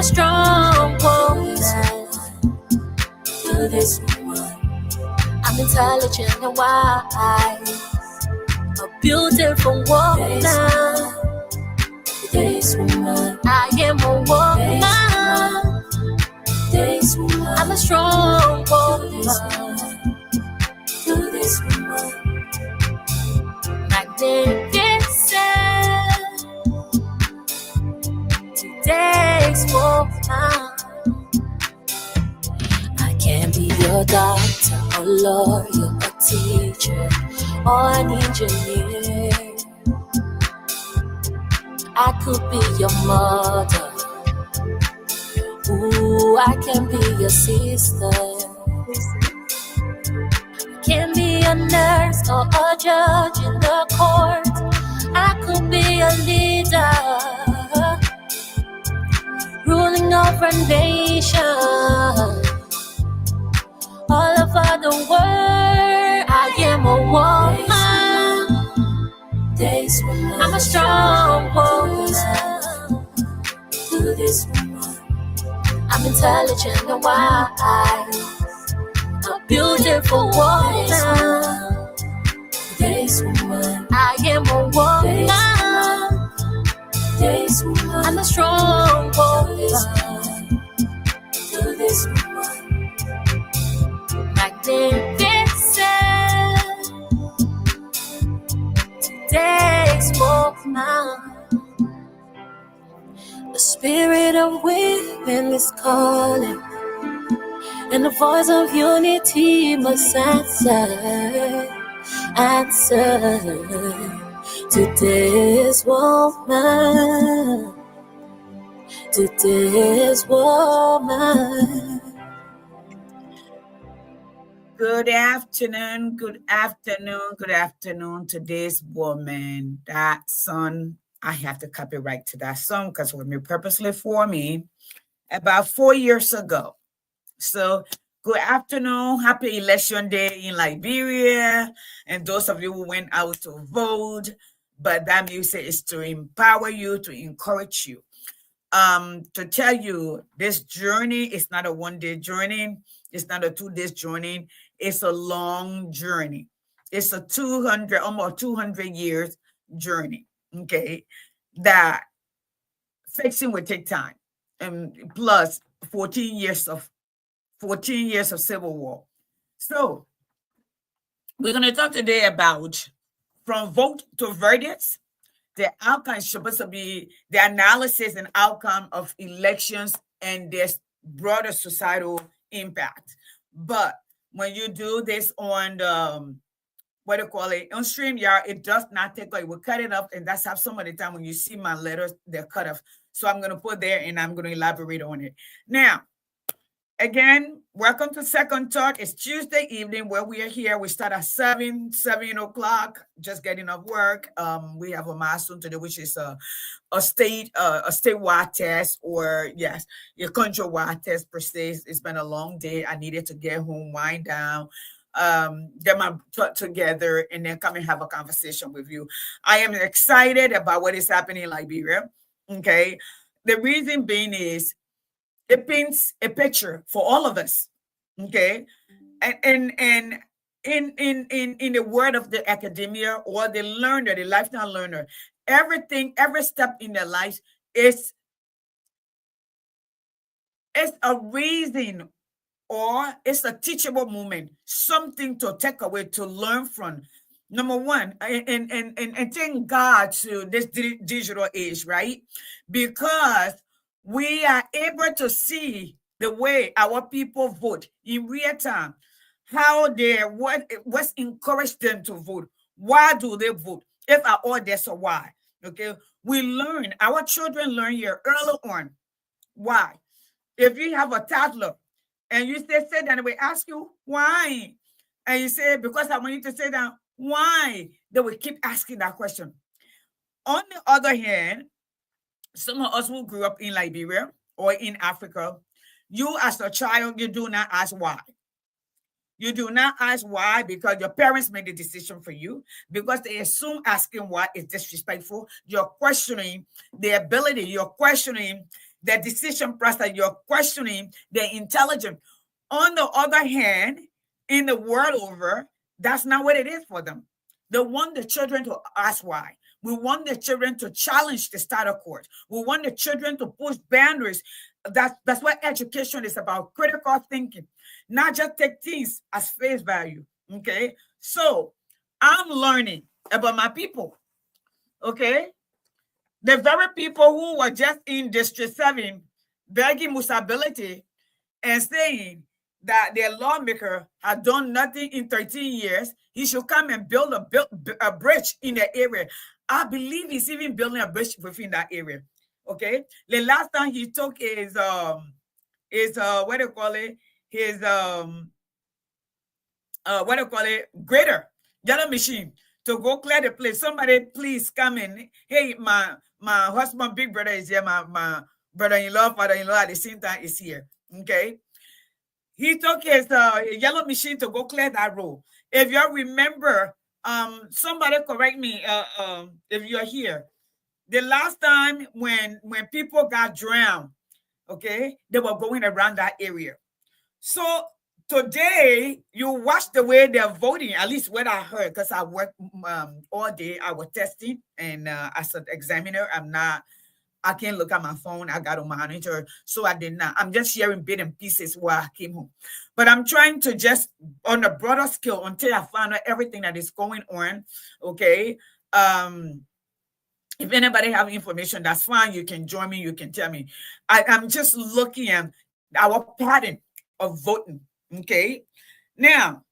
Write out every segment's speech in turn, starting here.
a strong woman. To this woman. I'm intelligent and wise. A beautiful woman. This woman. I am a woman. This woman. I'm a strong woman. To this woman. Magnificent. Today's woman. I can be your doctor, a lawyer, a teacher, or an engineer. I could be your mother. Ooh, I can be your sister. I can be a nurse or a judge in the court. I could be a leader, ruling over a nation. All over the world, I am a woman. I'm a strong woman. To this woman, I'm intelligent and wise. A beautiful woman. This woman, I am a woman. I'm a strong woman. To this woman, magnificent. Today's woman. The spirit of women is calling, and the voice of unity must answer to this woman, to this woman. Good afternoon, good afternoon, good afternoon to this woman. That song, I have to copyright to that song because it was made purposely for me about 4 years ago. So good afternoon, happy election day in Liberia, and those of you who went out to vote. But that music is to empower you, to encourage you. To tell you, this journey is not a one-day journey. It's not a 2 days journey. It's a long journey. It's a 200, almost 200 years journey. Okay, that fixing will take time, and plus 14 years of civil war. So we're going to talk today about from vote to verdicts. The outcome is supposed to be the analysis and outcome of elections and their broader societal impact. But when you do this on the, on StreamYard, it does not take away. We cut it up, and that's how some of the time when you see my letters, they're cut off. So I'm going to put there, and I'm going to elaborate on it. Now, again, welcome to Second Thought. It's Tuesday evening where we are here. We start at 7 o'clock, just getting off work. We have a milestone today, which is a statewide test, or yes, your countrywide test per se. It's been a long day. I needed to get home, wind down, get my thought together, and then come and have a conversation with you. I am excited about what is happening in Liberia. Okay. The reason being is it paints a picture for all of us. Okay. And in the word of the academia or the learner, the lifetime learner, everything, every step in their life is a reason, or it's a teachable moment, something to take away, to learn from. Number one, and thank God to this digital age, right? Because we are able to see the way our people vote in real time, how what's encouraged them to vote. Why do they vote? If at all there's a why. Okay, we learn, our children learn here early on. Why? If you have a toddler and you say down, and we ask you why, and you say, because I want you to say down, why? They will keep asking that question. On the other hand, some of us who grew up in Liberia or in Africa, you as a child, you do not ask why. You do not ask why because your parents made the decision for you, because they assume asking why is disrespectful. You're questioning the ability, you're questioning the decision process. You're questioning the intelligence. On the other hand, in the world over, that's not what it is for them. They want the children to ask why. We want the children to challenge the status quo. We want the children to push boundaries. That's what education is about, critical thinking, not just take things as face value. Okay, so I'm learning about my people. Okay, the very people who were just in District 7 begging Musability and saying that their lawmaker had done nothing in 13 years, he should come and build a bridge in the area. I believe he's even building a bridge within that area. Okay, the last time he took his what do you call it? His what do you call it? Grader, yellow machine to go clear the place. Somebody please come in. Hey, my husband, big brother is here. My brother-in-law, father-in-law at the same time is here. Okay. He took his yellow machine to go clear that road. If you remember, somebody correct me if you're here. The last time when people got drowned, okay, they were going around that area. So today, you watch the way they're voting, at least what I heard, because I worked all day. I was testing, and as an examiner, I can't look at my phone. I got to monitor. So I did not. I'm just sharing bits and pieces while I came home. But I'm trying to just, on a broader scale, until I find out everything that is going on, okay? If anybody have information, that's fine. You can join me. You can tell me. I'm just looking at our pattern of voting, okay? Now,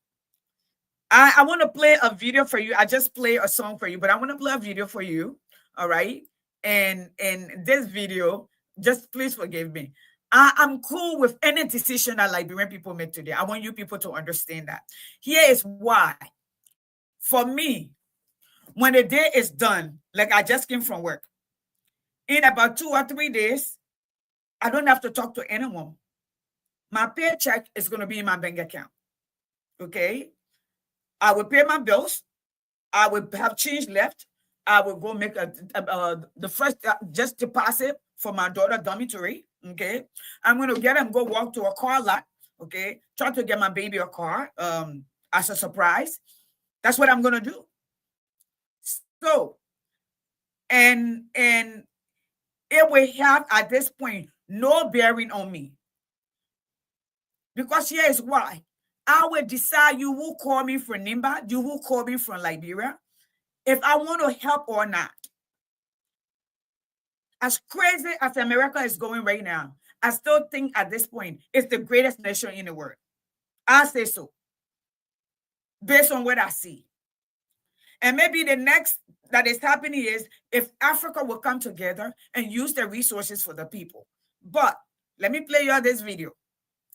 I want to play a video for you. I just play a song for you, but I want to play a video for you, all right? And this video, just please forgive me. I'm cool with any decision that Liberian people make today. I want you people to understand that. Here is why. For me, when the day is done, like I just came from work, in about 2 or 3 days, I don't have to talk to anyone. My paycheck is going to be in my bank account. Okay? I will pay my bills. I will have change left. I will go make the first just deposit for my daughter dormitory. Okay, I'm gonna get him go walk to a car lot. Okay, try to get my baby a car as a surprise. That's what I'm gonna do. So, and it will have at this point no bearing on me, because here is why. I will decide you will call me from Nimba, you will call me from Liberia, if I want to help or not. As crazy as America is going right now, I still think at this point it's the greatest nation in the world. I say so, based on what I see. And maybe the next that is happening is if Africa will come together and use the resources for the people. But let me play you this video.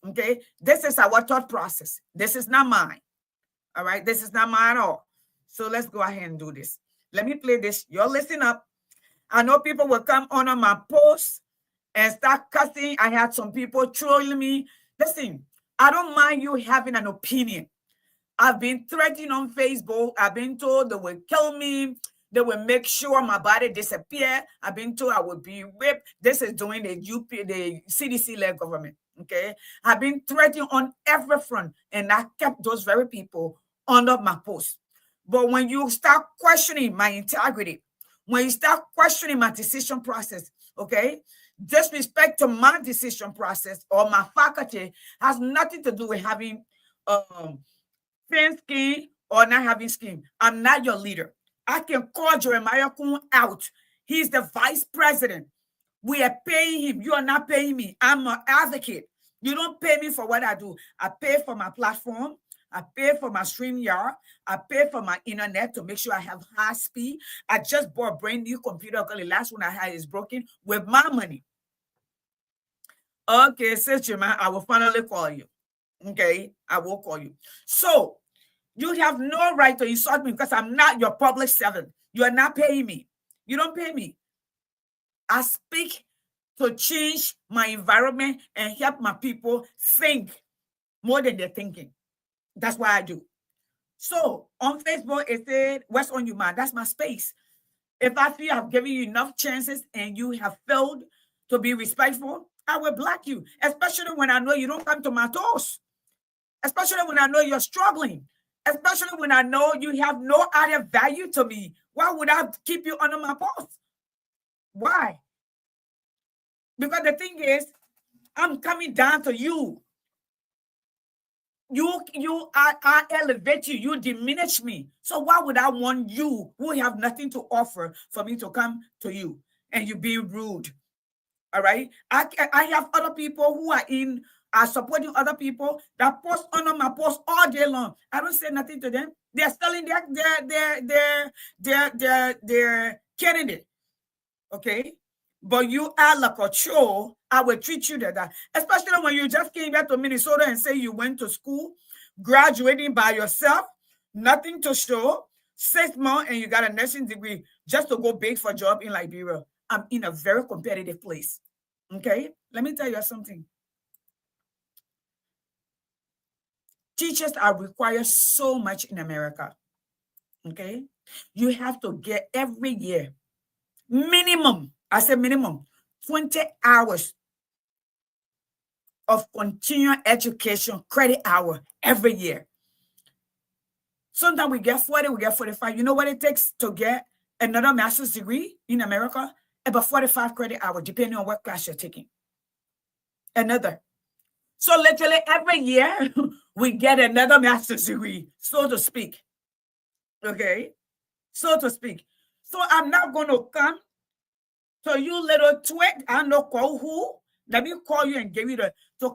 Okay, this is our thought process. This is not mine. All right, this is not mine at all. So let's go ahead and do this. Let me play this. Y'all listen up. I know people will come on my posts and start cussing. I had some people trolling me. Listen, I don't mind you having an opinion. I've been threatened on Facebook. I've been told they will kill me. They will make sure my body disappear. I've been told I will be raped. This is doing the CDC-led government. Okay, I've been threatened on every front, and I kept those very people under my post. But when you start questioning my integrity, when you start questioning my decision process, okay, disrespect to my decision process or my faculty has nothing to do with having thin skin or not having skin. I'm not your leader. I can call Jeremiah Kun out. He's the vice president. We are paying him. You are not paying me. I'm an advocate. You don't pay me for what I do. I pay for my platform. I pay for my StreamYard. I pay for my internet to make sure I have high speed. I just bought a brand new computer because the last one I had is broken with my money. Okay, Sister Man, I will finally call you. Okay, I will call you. So, you have no right to insult me because I'm not your public servant. You are not paying me. You don't pay me. I speak to change my environment and help my people think more than they're thinking. That's what I do. So on Facebook, it said, what's on your mind? That's my space. If I feel I've given you enough chances and you have failed to be respectful, I will block you, especially when I know you don't come to my toes, especially when I know you're struggling, especially when I know you have no added value to me. Why would I keep you under my post? Why? Because the thing is, I'm coming down to you. I elevate you. You diminish me. So why would I want you who have nothing to offer for me to come to you and you being rude? All right. I have other people who are supporting other people that post under my post all day long. I don't say nothing to them. They're selling their candidate. Okay. But you are like a show. I will treat you like that. Especially when you just came back to Minnesota and say you went to school, graduating by yourself, nothing to show, 6 months, and you got a nursing degree just to go beg for a job in Liberia. I'm in a very competitive place. Okay? Let me tell you something. Teachers are required so much in America. Okay? You have to get every year minimum, I said minimum, 20 hours of continuing education credit hour every year. Sometimes we get 40, we get 45. You know what it takes to get another master's degree in America? About 45 credit hours, depending on what class you're taking. Another. So literally every year, we get another master's degree, so to speak. Okay? So to speak. So I'm not going to come to you little twig. I don't know call who. Let me call you and give you to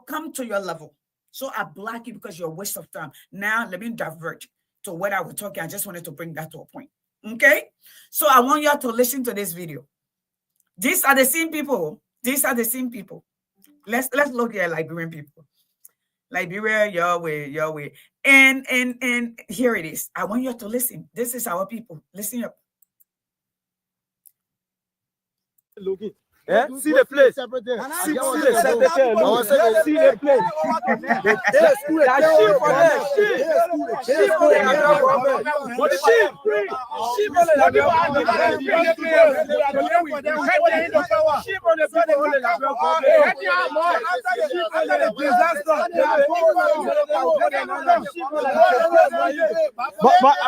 come to your level. So I block you because you're a waste of time. Now let me divert to what I was talking. I just wanted to bring that to a point. Okay? So I want you all to listen to this video. These are the same people. These are the same people. Let's look at Liberian people. Liberia, Yahweh. And here it is. I want you all to listen. This is our people. Listen up. Looking. Eh? See the place. See the place. See the place.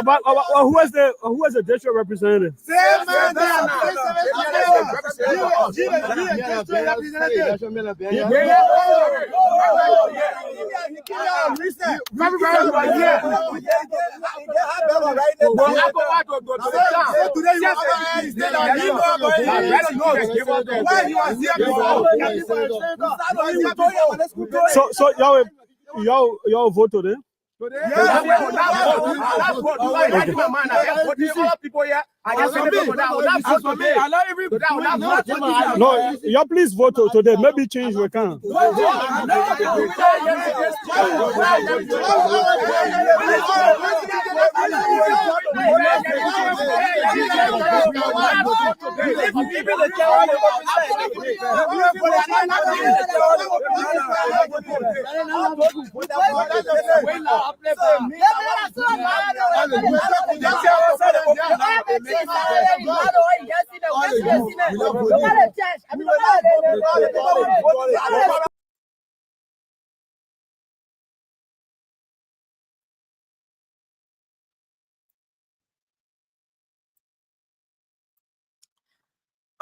But who is the district representative? So y'all vote today? No, y'all please vote today. Maybe change we can.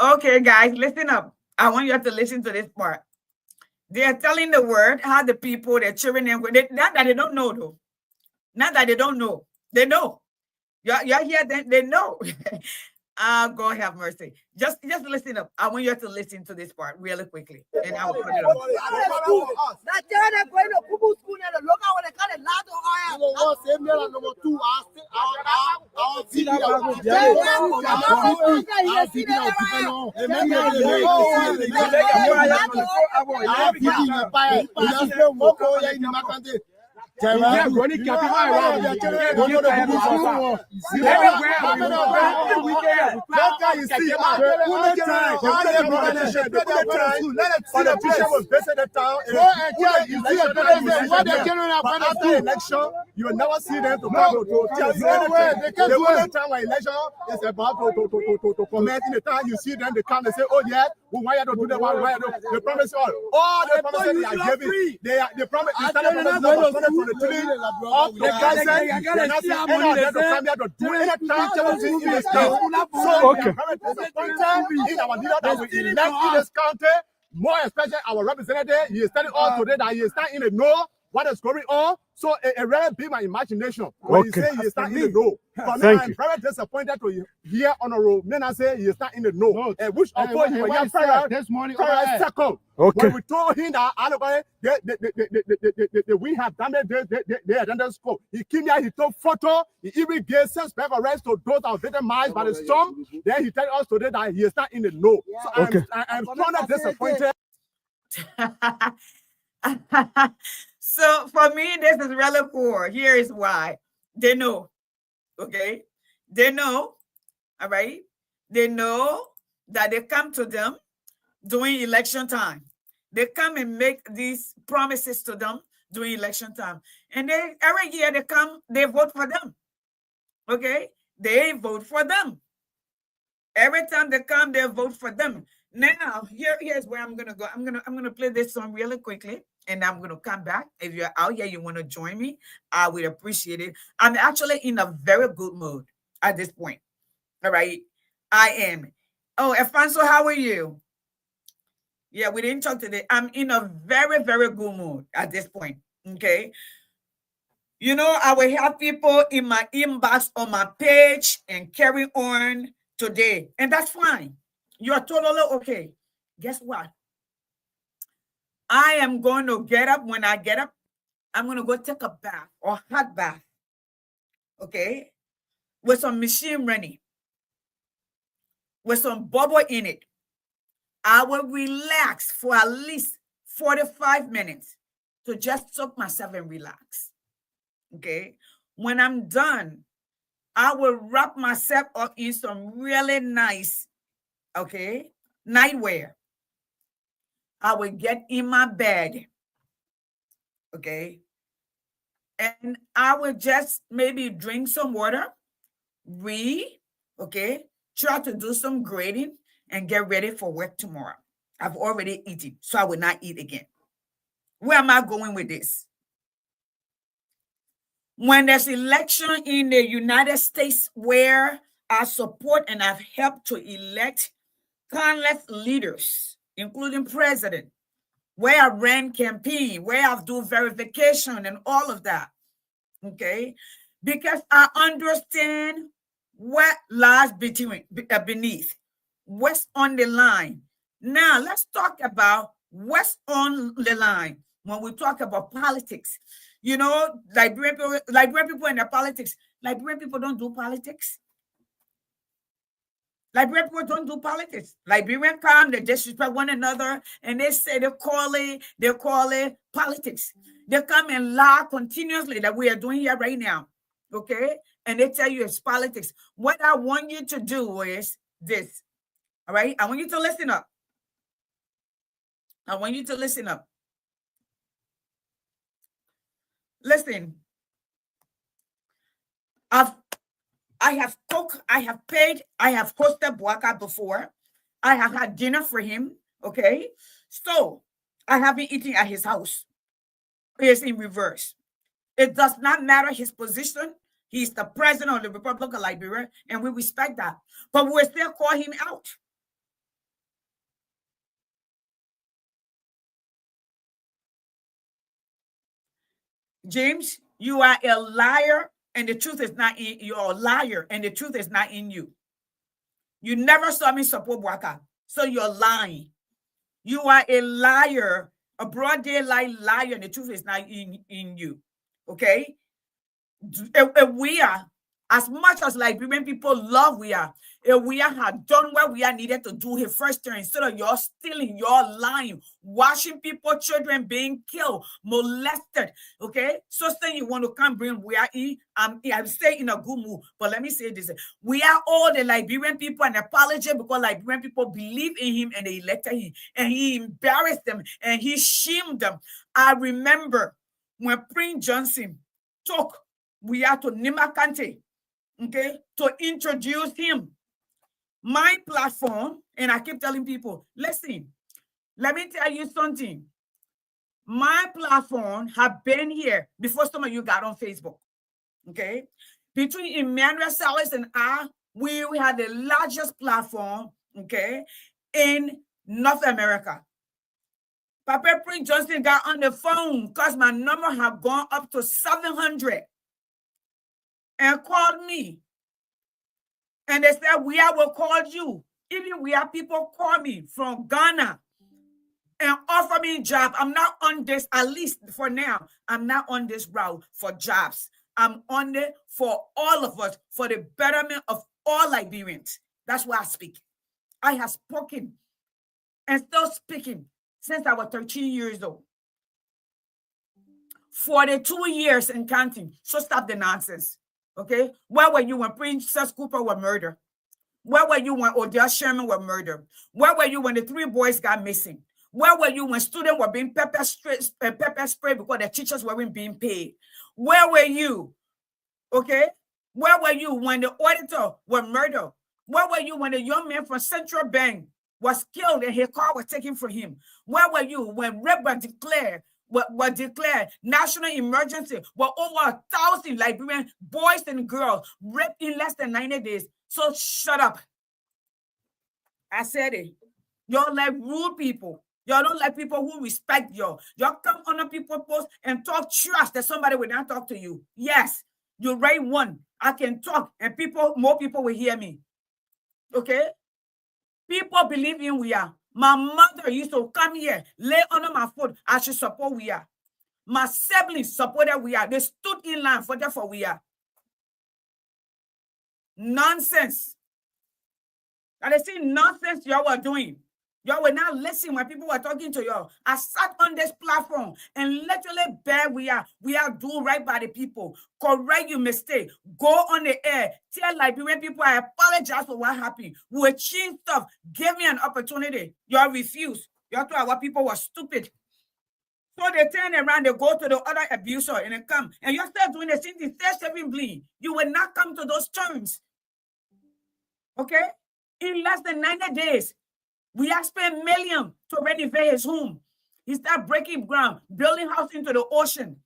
Okay, guys, listen up. I want you to listen to this part. They are telling the word how the people, their children, not that they don't know, though. Not that they don't know. They know. Y'all hear them? They know. God have mercy. Just listen up. I want you to listen to this part really quickly. And I will put it on. You will never see them to come to the only time when election is about to comment in the time you see them, they come and say, oh yeah, we want you to do the one, they promise all the promises they are giving. They promise they started from the tree up to Gaza. They're not saying any of them to come here to do any time in this town. So okay. In our leader that we elect in this country, more especially our representative, he is telling us today that he is not in the know what is going on. So it really be my imagination when he say he is not in the know. For me, I'm very disappointed to hear Honorable Mena say he is not in the know. Which of course he was this morning second. Okay. When we told him that we have done they attended school. He came here, he took photo, he even gave suspect arrest to those that were victimized by the storm. Then he tell us today that he is not in the know. So I'm strongly disappointed. So for me, this is really poor. Here is why. They know. Okay? They know. All right? They know that they come to them during election time. They come and make these promises to them during election time. And they every year they come, they vote for them. Okay? They vote for them. Every time they come, they vote for them. Now, here's where I'm gonna go. I'm gonna play this song really quickly, and I'm gonna come back. If you're out here, you want to join me, I would appreciate it. I'm actually in a very good mood at this point. All right, I am. Oh, Alfonso, how are you? Yeah, we didn't talk today. I'm in a very, very good mood at this point. Okay. You know, I will have people in my inbox on my page and carry on today, and that's fine. You're totally okay. Guess what? I am going to get up. When I get up, I'm going to go take a bath or hot bath, okay, with some machine running, with some bubble in it. I will relax for at least 45 minutes to just soak myself and relax, okay? When I'm done, I will wrap myself up in some really nice, okay, nightwear. I will get in my bed, okay, and I will just maybe drink some water, read, okay, try to do some grading and get ready for work tomorrow. I've already eaten, so I will not eat again. Where am I going with this? When there's election in the United States where I support and I've helped to elect countless leaders, including president, where I ran campaign, where I've done verification and all of that, okay? Because I understand what lies beneath, what's on the line. Now, let's talk about what's on the line when we talk about politics. You know, Liberian people in their politics, Liberian people don't do politics. Liberian people don't do politics. Liberian come, they disrespect one another, and they say they call it politics. They come and lie continuously that we are doing here right now, okay? And they tell you it's politics. What I want you to do is this, all right? I want you to listen up. I want you to listen up. Listen, I have cooked, I have paid, I have hosted Bwaka before. I have had dinner for him, okay? So, I have been eating at his house. It's in reverse. It does not matter his position. He's the president of the Republic of Liberia, and we respect that. But we still call him out. James, you are a liar, and the truth is not in you. You're a liar, and the truth is not in you. You never saw me support Bwaka, so you're lying. You are a liar, a broad daylight liar, and the truth is not in you. Okay? We are, as much as Liberian people love we are, If we had done what we are needed to do his first turn, instead of you're stealing, you're lying, watching people, children being killed, molested. Okay, so saying you want to come bring we are in. I'm staying in a good mood, but let me say this: we are all the Liberian people and apologize because Liberian people believe in him and they elected him, and he embarrassed them and he shamed them. I remember when Prince Johnson took we are to Nima Kante, okay, to introduce him. My platform, and I keep telling people, listen, let me tell you something. My platform have been here before some of you got on Facebook, okay? Between Emmanuel Salas and I, we had the largest platform, okay, in North America. Papa Prince Johnson got on the phone because my number have gone up to 700 and called me. And they said, we will call you. Even we have people call me from Ghana and offer me a job. I'm not on this, at least for now, I'm not on this route for jobs. I'm on it for all of us, for the betterment of all Liberians. That's why I speak. I have spoken and still speaking since I was 13 years old. 42 years in counting. So stop the nonsense. Okay, where were you when Princess Cooper was murdered? Where were you when Odell Sherman was murdered? Where were you when the 3 boys got missing? Where were you when students were being pepper sprayed because the teachers weren't being paid? Where were you? Okay, where were you when the auditor was murdered? Where were you when the young man from Central Bank was killed and his car was taken from him? Where were you when Rebbe declared national emergency, where over 1,000 Liberian boys and girls raped in less than 90 days? So shut up. I said it. Y'all like rude people. Y'all don't like people who respect y'all. Y'all come on a people post and talk trash that somebody will not talk to you. Yes, you're right one. I can talk and more people will hear me. Okay? People believe in we are. My mother used to come here, lay under my foot. I should support we are. My siblings supported we are. They stood in line for that for we are. Nonsense. And they see nonsense y'all were doing. Y'all were not listening when people were talking to y'all. I sat on this platform and literally bear we are doing right by the people. Correct your mistake. Go on the air. Tell Liberian people I apologize for what happened. We will change stuff. Give me an opportunity. Y'all refuse. Y'all thought our people were stupid. So they turn around, they go to the other abuser and they come. And you're still doing the same thing, still shaving bleed. You will not come to those terms. Okay? In less than 90 days, we have spent millions to renovate his home. He started breaking ground, building house into the ocean.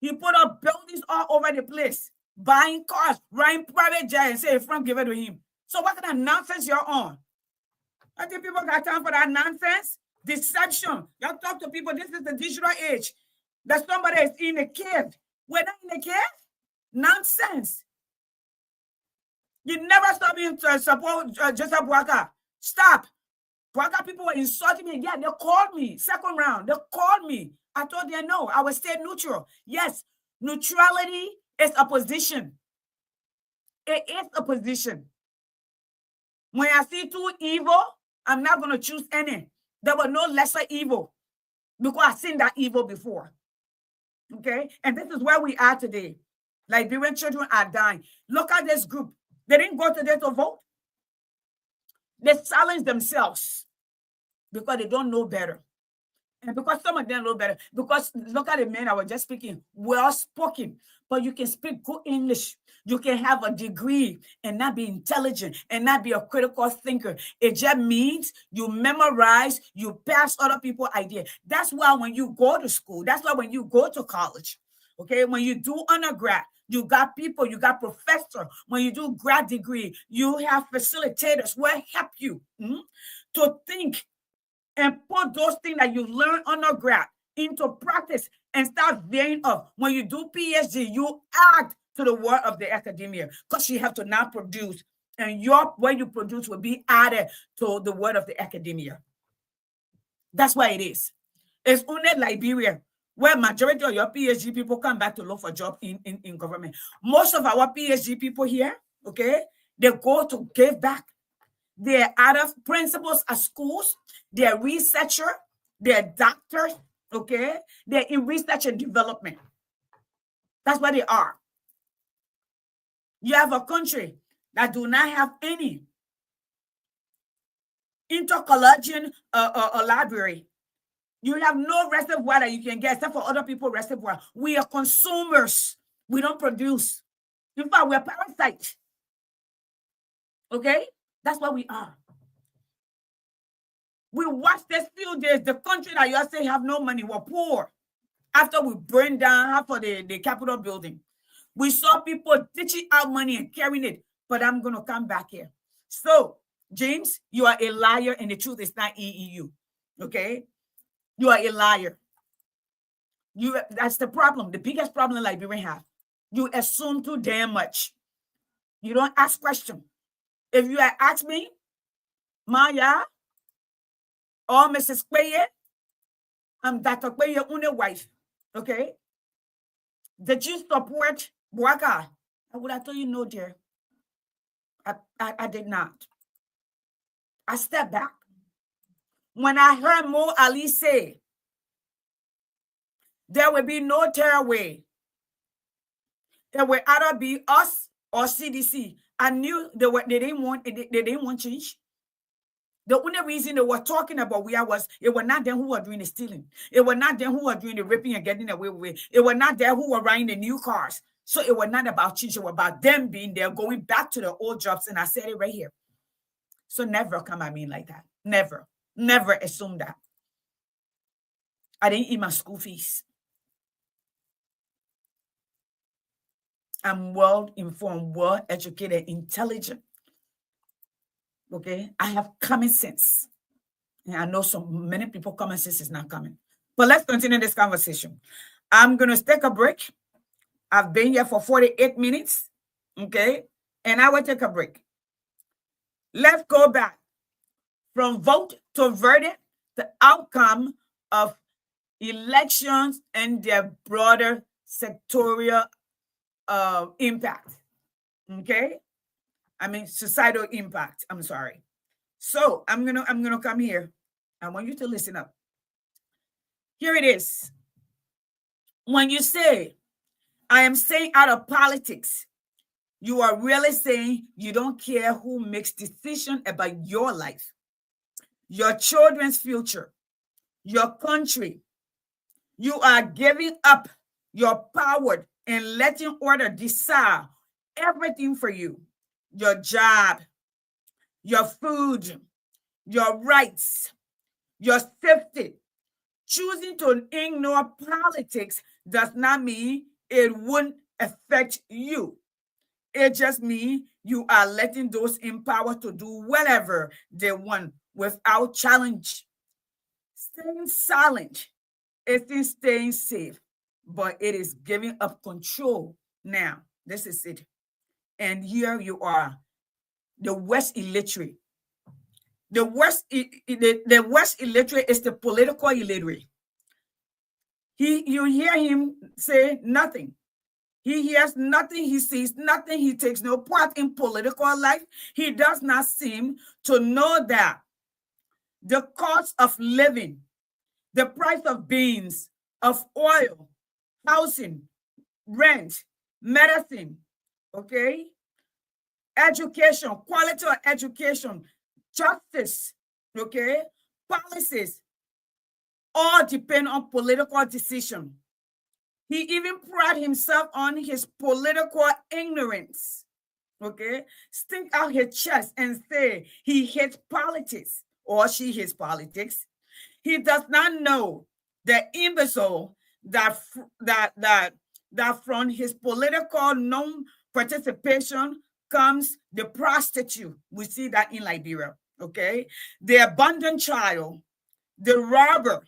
He put up buildings all over the place, buying cars, riding private jet, and say, "Frank, give it to him." So what kind of nonsense you're on? I think people got time for that nonsense. Deception. Y'all talk to people. This is the digital age. That somebody is in a cave. We're not in a cave. Nonsense. You never stop me to support Joseph Boaka. Stop. Boaka people were insulting me. Yeah, they called me. Second round, they called me. I told them no, I will stay neutral. Yes, neutrality is a position. It is a position. When I see 2 evil, I'm not going to choose any. There were no lesser evil because I've seen that evil before. Okay? And this is where we are today. Liberian children are dying. Look at this group. They didn't go today to vote. They silence themselves because they don't know better. And because some of them know better. Because look at the men I was just speaking. Well spoken. But you can speak good English. You can have a degree and not be intelligent and not be a critical thinker. It just means you memorize, you pass other people's ideas. That's why when you go to school, that's why when you go to college, okay, when you do undergrad, you got people, you got professors. When you do grad degree, you have facilitators who help you to think and put those things that you learn undergrad into practice and start veering up. When you do PhD, you add to the world of the academia because you have to now produce, and what you produce will be added to the world of the academia. That's why it is. It's only Liberia where majority of your PhD people come back to look for job in government. Most of our PhD people here, okay, They go to give back. They're out of principals at schools. They're researcher. They're doctors. Okay? They're in research and development. That's what they are. You have a country that do not have any intercollegian library. You have no reservoir that you can get except for other people's reservoir. We are consumers. We don't produce. In fact, we're parasites. Okay? That's what we are. We watched this few days. The country that you say have no money were poor. After we burned down half of the Capitol building, we saw people ditching out money and carrying it. But I'm going to come back here. So, James, you are a liar and the truth is not EEU. Okay? You are a liar. That's the problem. The biggest problem Liberians have. You assume too damn much. You don't ask questions. If you had asked me, Maya, or Mrs. Quaye, I'm Dr. Quaye's only wife. Okay? Did you support Bouaka? I would have told you no, dear. I did not. I stepped back. When I heard Mo Ali say, there will be no tearaway. It will either be us or CDC. I knew they didn't want change. The only reason they were talking about was it were not them who were doing the stealing. It were not them who were doing the ripping and getting away with it. It were not them who were riding the new cars. So it was not about change. It was about them being there, going back to the old jobs. And I said it right here. So never come at me like that. Never. Never assume that. I didn't eat my school fees. I'm well-informed, well-educated, intelligent. Okay? I have common sense. And I know many people, common sense is not coming. But let's continue this conversation. I'm going to take a break. I've been here for 48 minutes. Okay? And I will take a break. Let's go back from vote to verdict, the outcome of elections and their broader sectorial impact. Okay? I mean societal impact. I'm sorry. So I'm gonna come here. I want you to listen up. Here it is. When you say, I am staying out of politics, you are really saying you don't care who makes decisions about your life, your children's future, your country. You are giving up your power and letting order decide everything for you. Your job, your food, your rights, your safety. Choosing to ignore politics does not mean it wouldn't affect you. It just means you are letting those in power to do whatever they want without challenge. Staying silent isn't staying safe, but it is giving up control. Now, this is it. And here you are, the West illiterate. The West illiterate is the political illiterate. You hear him say nothing. He hears nothing, he sees nothing, he takes no part in political life. He does not seem to know that the cost of living, the price of beans, of oil, housing, rent, medicine, okay, education, quality of education, justice, okay, policies, all depend on political decision. He even pride himself on his political ignorance, okay? Stick out his chest and say he hates politics or she hates politics. He does not know the imbecile that from his political non-participation comes the prostitute. We see that in Liberia, okay? The abandoned child, the robber,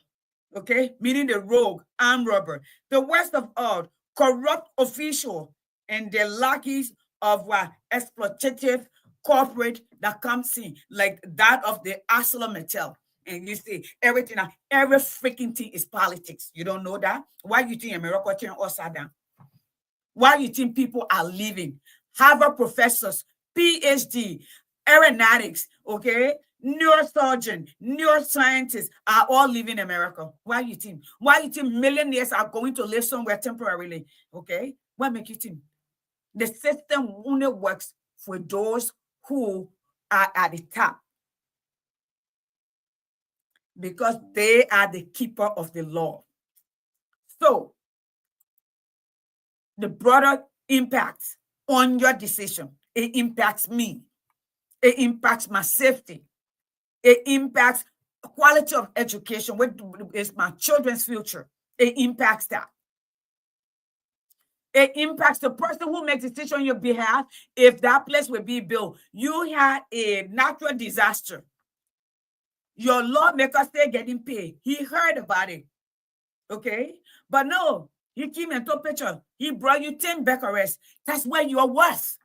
okay, meaning the rogue, armed robber, the worst of all, corrupt official, and the lackeys of exploitative corporate that comes in, like that of the ArcelorMittal. And you see everything, every freaking thing is politics. You don't know that? Why you think America turn upside down? Why you think people are leaving? Harvard professors PhD, aeronautics, okay, neurosurgeon, neuroscientists are all living in America. Why you think? Why you think millionaires are going to live somewhere temporarily? Okay, what make you think? The system only works for those who are at the top because they are the keeper of the law. So the broader impact on your decision, it impacts me. It impacts my safety. It impacts quality of education. What is my children's future? It impacts that. It impacts the person who makes decision on your behalf. If that place will be built, you had a natural disaster. Your lawmaker still getting paid. He heard about it. Okay? But no, he came and took picture. He brought you 10 Becquerels. That's what you're worth.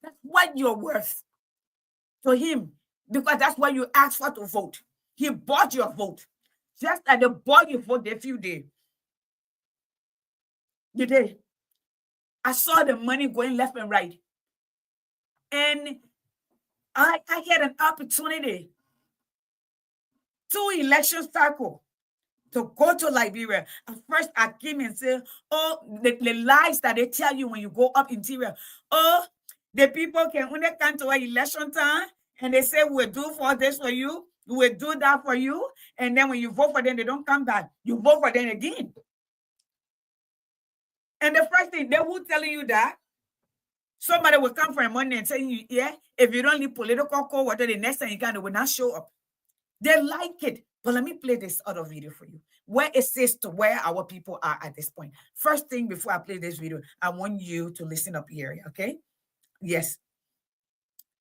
That's what you're worth to him. Because that's what you asked for to vote. He bought your vote. Just like they bought your vote a few days. The day I saw the money going left and right. And I had an opportunity 2 election cycles to go to Liberia. At first, I came and said, oh, the lies that they tell you when you go up interior. Oh, the people can only come to an election time and they say, we'll do for this for you. We'll do that for you. And then when you vote for them, they don't come back. You vote for them again. And the first thing, they will tell you that somebody will come for a money and say, yeah, if you don't leave political cold water, the next time you can, they will not show up. They like it. But let me play this other video for you, where it says to where our people are at this point. First thing, before I play this video, I want you to listen up here, okay? Yes.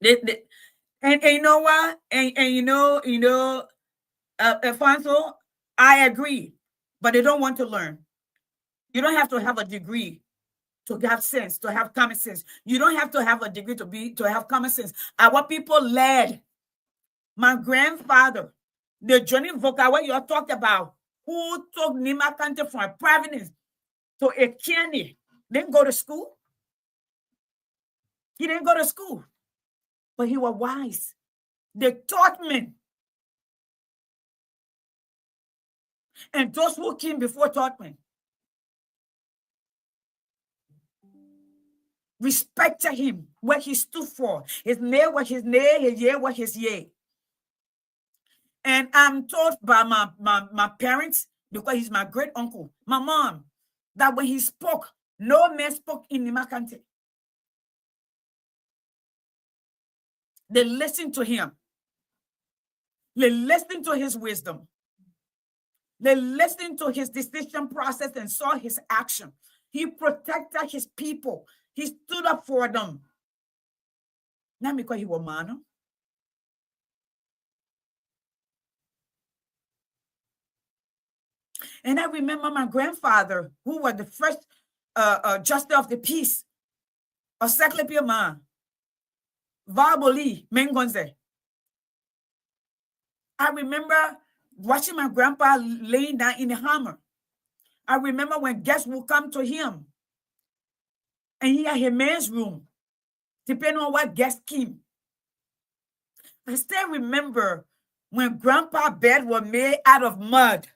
And you know what? And you know, Alfonso, I agree, but they don't want to learn. You don't have to have a degree to have sense, to have common sense. You don't have to have a degree to have common sense. Our people led. My grandfather, the Johnny Voka, what you talked about, who took Nima Kante from a province to a county, didn't go to school. He didn't go to school, but he was wise. They taught men. And those who came before taught men. Respected him, what he stood for. His name was his name, his year was his year. And I'm told by my parents, because he's my great uncle, my mom, that when he spoke, no man spoke in Nima Kante. They listened to him. They listened to his wisdom. They listened to his decision process and saw his action. He protected his people. He stood up for them. Not because he was man. And I remember my grandfather, who was the first justice of the peace, of Saklepia man, Varboli Mengonze. I remember watching my grandpa laying down in the hammer. I remember when guests would come to him, and he had a man's room, depending on what guest came. I still remember when grandpa's bed was made out of mud.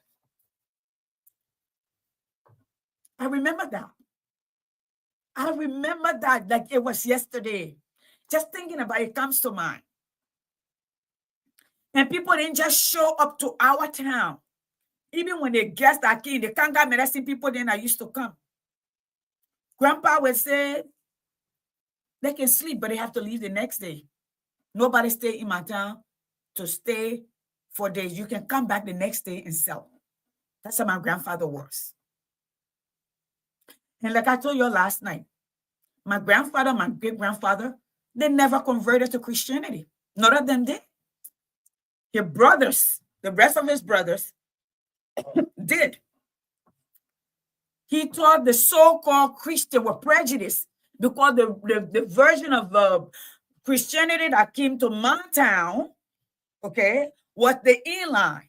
I remember that. I remember that like it was yesterday. Just thinking about it comes to mind. And people didn't just show up to our town. Even when the guests are came, the Kanga medicine people then I used to come. Grandpa would say, they can sleep, but they have to leave the next day. Nobody stay in my town to stay for days. You can come back the next day and sell. That's how my grandfather was. And like I told you last night, my grandfather, my great-grandfather, they never converted to Christianity. None of them did. Your brothers, the rest of his brothers, did. He thought the so-called Christian were prejudiced because the version of Christianity that came to my town, okay, was the in-line.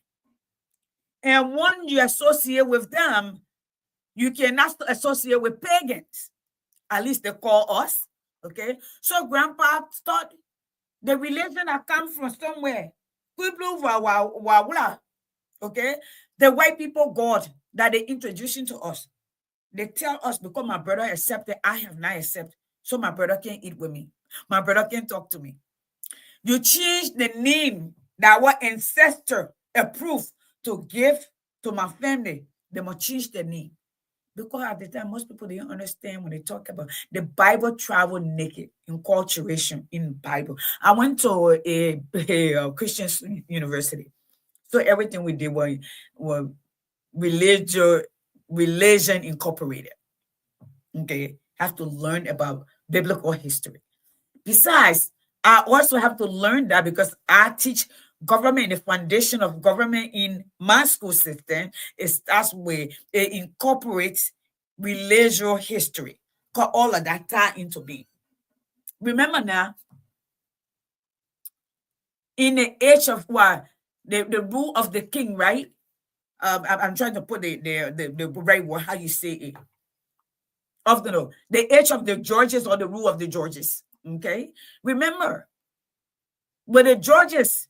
And when you associate with them, you cannot associate with pagans. At least they call us. Okay, so grandpa thought the religion that comes from somewhere. Okay, the white people God that they introducing to us. They tell us because my brother accepted, I have not accepted. So my brother can't eat with me. My brother can't talk to me. You change the name that our ancestor approved to give to my family. They must change the name. Because at the time, most people didn't understand when they talk about the Bible travel naked, enculturation in Bible. I went to a Christian university. So everything we did was religion incorporated. Okay, have to learn about biblical history. Besides, I also have to learn that because I teach government, the foundation of government in my school system is that's where it incorporates religious history. Cause all of that tie into being. Remember now, in the age of what the rule of the king, right? I'm trying to put the right word, how you say it. Of the age of the Georges or the rule of the Georges. Okay, remember, with the Georges,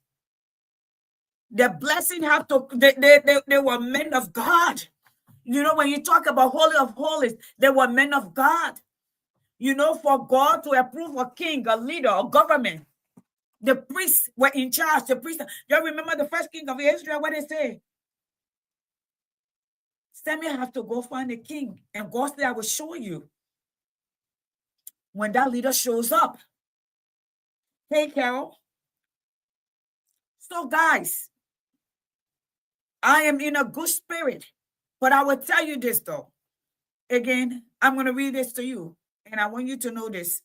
the blessing have to they were men of God. You know, when you talk about Holy of Holies, they were men of God. You know, for God to approve a king, a leader, a government, the priests were in charge. The priests. You remember the first king of Israel? What they say? Samuel have to go find a king, and God said, "I will show you." When that leader shows up. Hey, Carol. So, guys, I am in a good spirit, but I will tell you this, though. Again, I'm going to read this to you, and I want you to know this.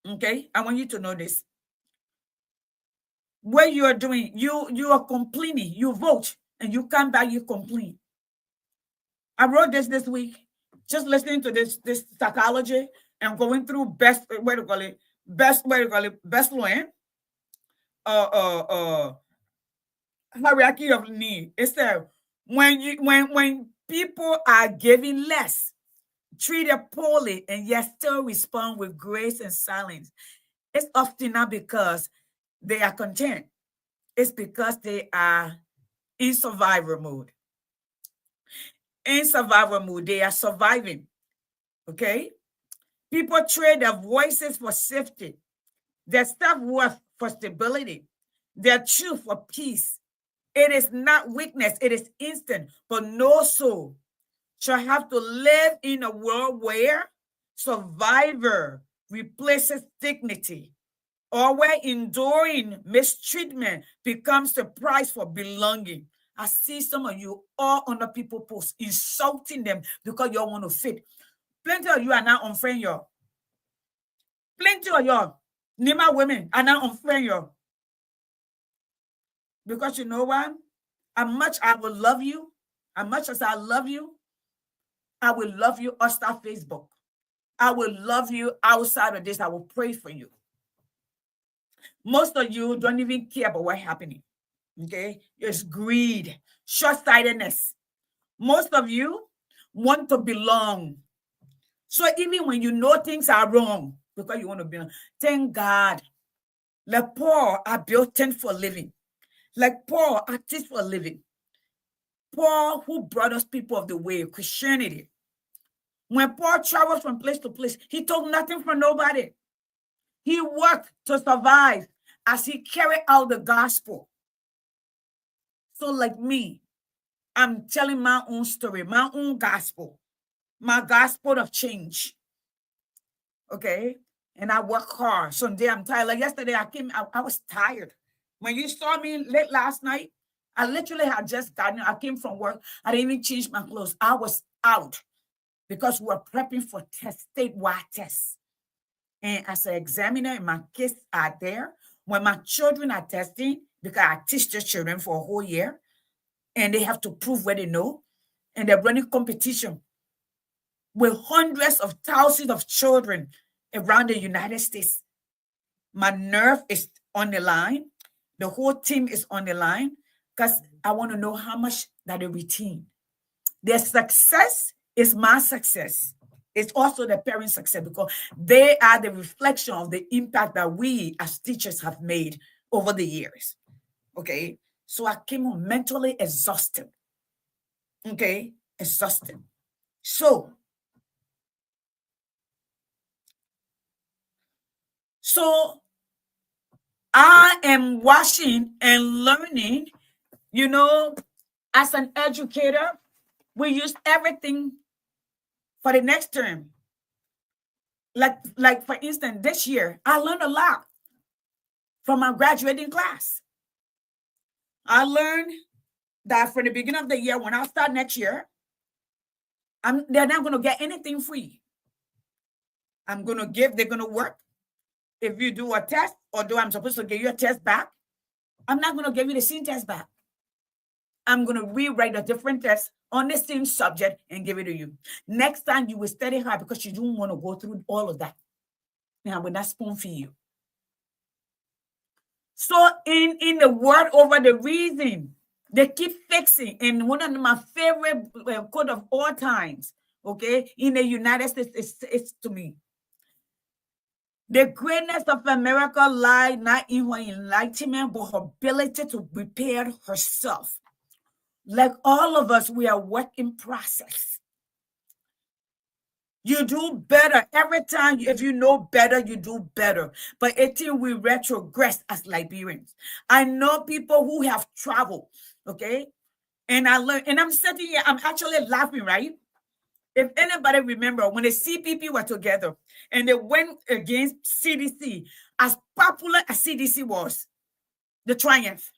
Okay? I want you to know this. What you are doing, you are complaining. You vote, and you come back, you complain. I wrote this week, just listening to this psychology and going through best land. Hierarchy of need. It's that when people are giving less, treated poorly, and yet still respond with grace and silence, it's often not because they are content. It's because they are in survival mode. In survival mode, they are surviving. Okay? People trade their voices for safety, their self-worth for stability, their truth for peace. It is not weakness, it is instant, but no soul shall have to live in a world where survivor replaces dignity, or where enduring mistreatment becomes the price for belonging. I see some of you all on the people post insulting them because you want to fit. Plenty of you are now unfriend y'all. Plenty of y'all, Nima women, are now unfriend y'all. Because you know what? How much I will love you, as much as I love you, I will love you outside Facebook. I will love you outside of this. I will pray for you. Most of you don't even care about what's happening. Okay? It's greed, short-sightedness. Most of you want to belong. So even when you know things are wrong, because you want to belong, thank God. Like Paul are built for living. Like Paul, I teach for a living. Paul, who brought us people of the way, Christianity. When Paul traveled from place to place, he took nothing from nobody. He worked to survive as he carried out the gospel. So like me, I'm telling my own story, my own gospel, my gospel of change. Okay? And I work hard. Someday I'm tired. Like yesterday, I was tired. When you saw me late last night, I literally had just gotten, I came from work. I didn't even change my clothes. I was out because we're prepping for statewide tests. And as an examiner, my kids are there. When my children are testing, because I teach the children for a whole year, and they have to prove what they know, and they're running competition with hundreds of thousands of children around the United States. My nerve is on the line. The whole team is on the line because I want to know how much that they retain. Their success is my success. It's also the parents' success because they are the reflection of the impact that we as teachers have made over the years. Okay. So I came home mentally exhausted. Okay. Exhausted. So I am watching and learning, you know, as an educator, we use everything for the next term. Like for instance, this year, I learned a lot from my graduating class. I learned that from the beginning of the year, when I start next year, they're not going to get anything free. I'm going to give, they're going to work. If you do a test, although I'm supposed to give you a test back, I'm not going to give you the same test back. I'm going to rewrite a different test on the same subject and give it to you. Next time you will study hard because you don't want to go through all of that. Now, I will not spoon feed you. So in the word over the reason, they keep fixing. And one of my favorite quote of all times, okay, in the United States, it's to me. The greatness of America lies not in her enlightenment, but her ability to prepare herself. Like all of us, we are work in process. You do better every time. If you know better, you do better. But until we retrogress as Liberians, I know people who have traveled, okay? And I learned, and I'm sitting here, I'm actually laughing, right? If anybody remember when the CPP were together and they went against CDC, as popular as CDC was, the triumph.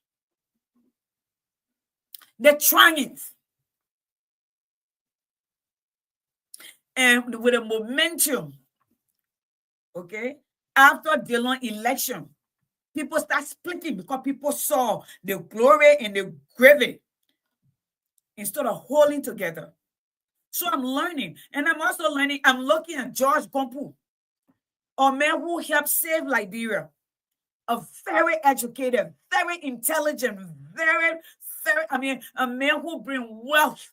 And with a momentum, okay, after the long election, people start splitting because people saw the glory and the gravity instead of holding together. So I'm learning, and I'm also learning. I'm looking at George Gompu, a man who helped save Liberia, a very educated, very intelligent, a man who brings wealth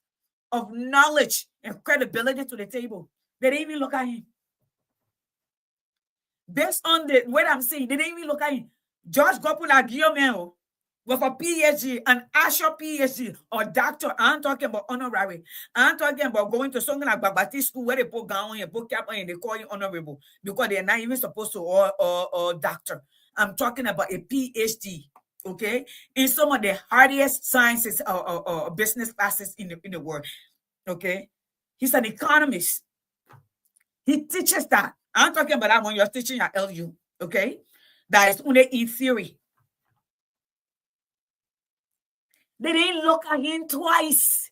of knowledge and credibility to the table. They didn't even look at him. Based on what I'm saying, they didn't even look at him. George Gopula Guillaume with a PhD, an actual PhD or doctor. I'm talking about honorary. I'm talking about going to something like Babati school where they put gown and put cap and they call you honorable because they're not even supposed to or doctor. I'm talking about a PhD. Okay, in some of the hardest sciences or business classes in the world. Okay, he's an economist. He teaches that. I'm talking about that when you're teaching at LU. Okay, that is only in theory. They didn't look at him twice.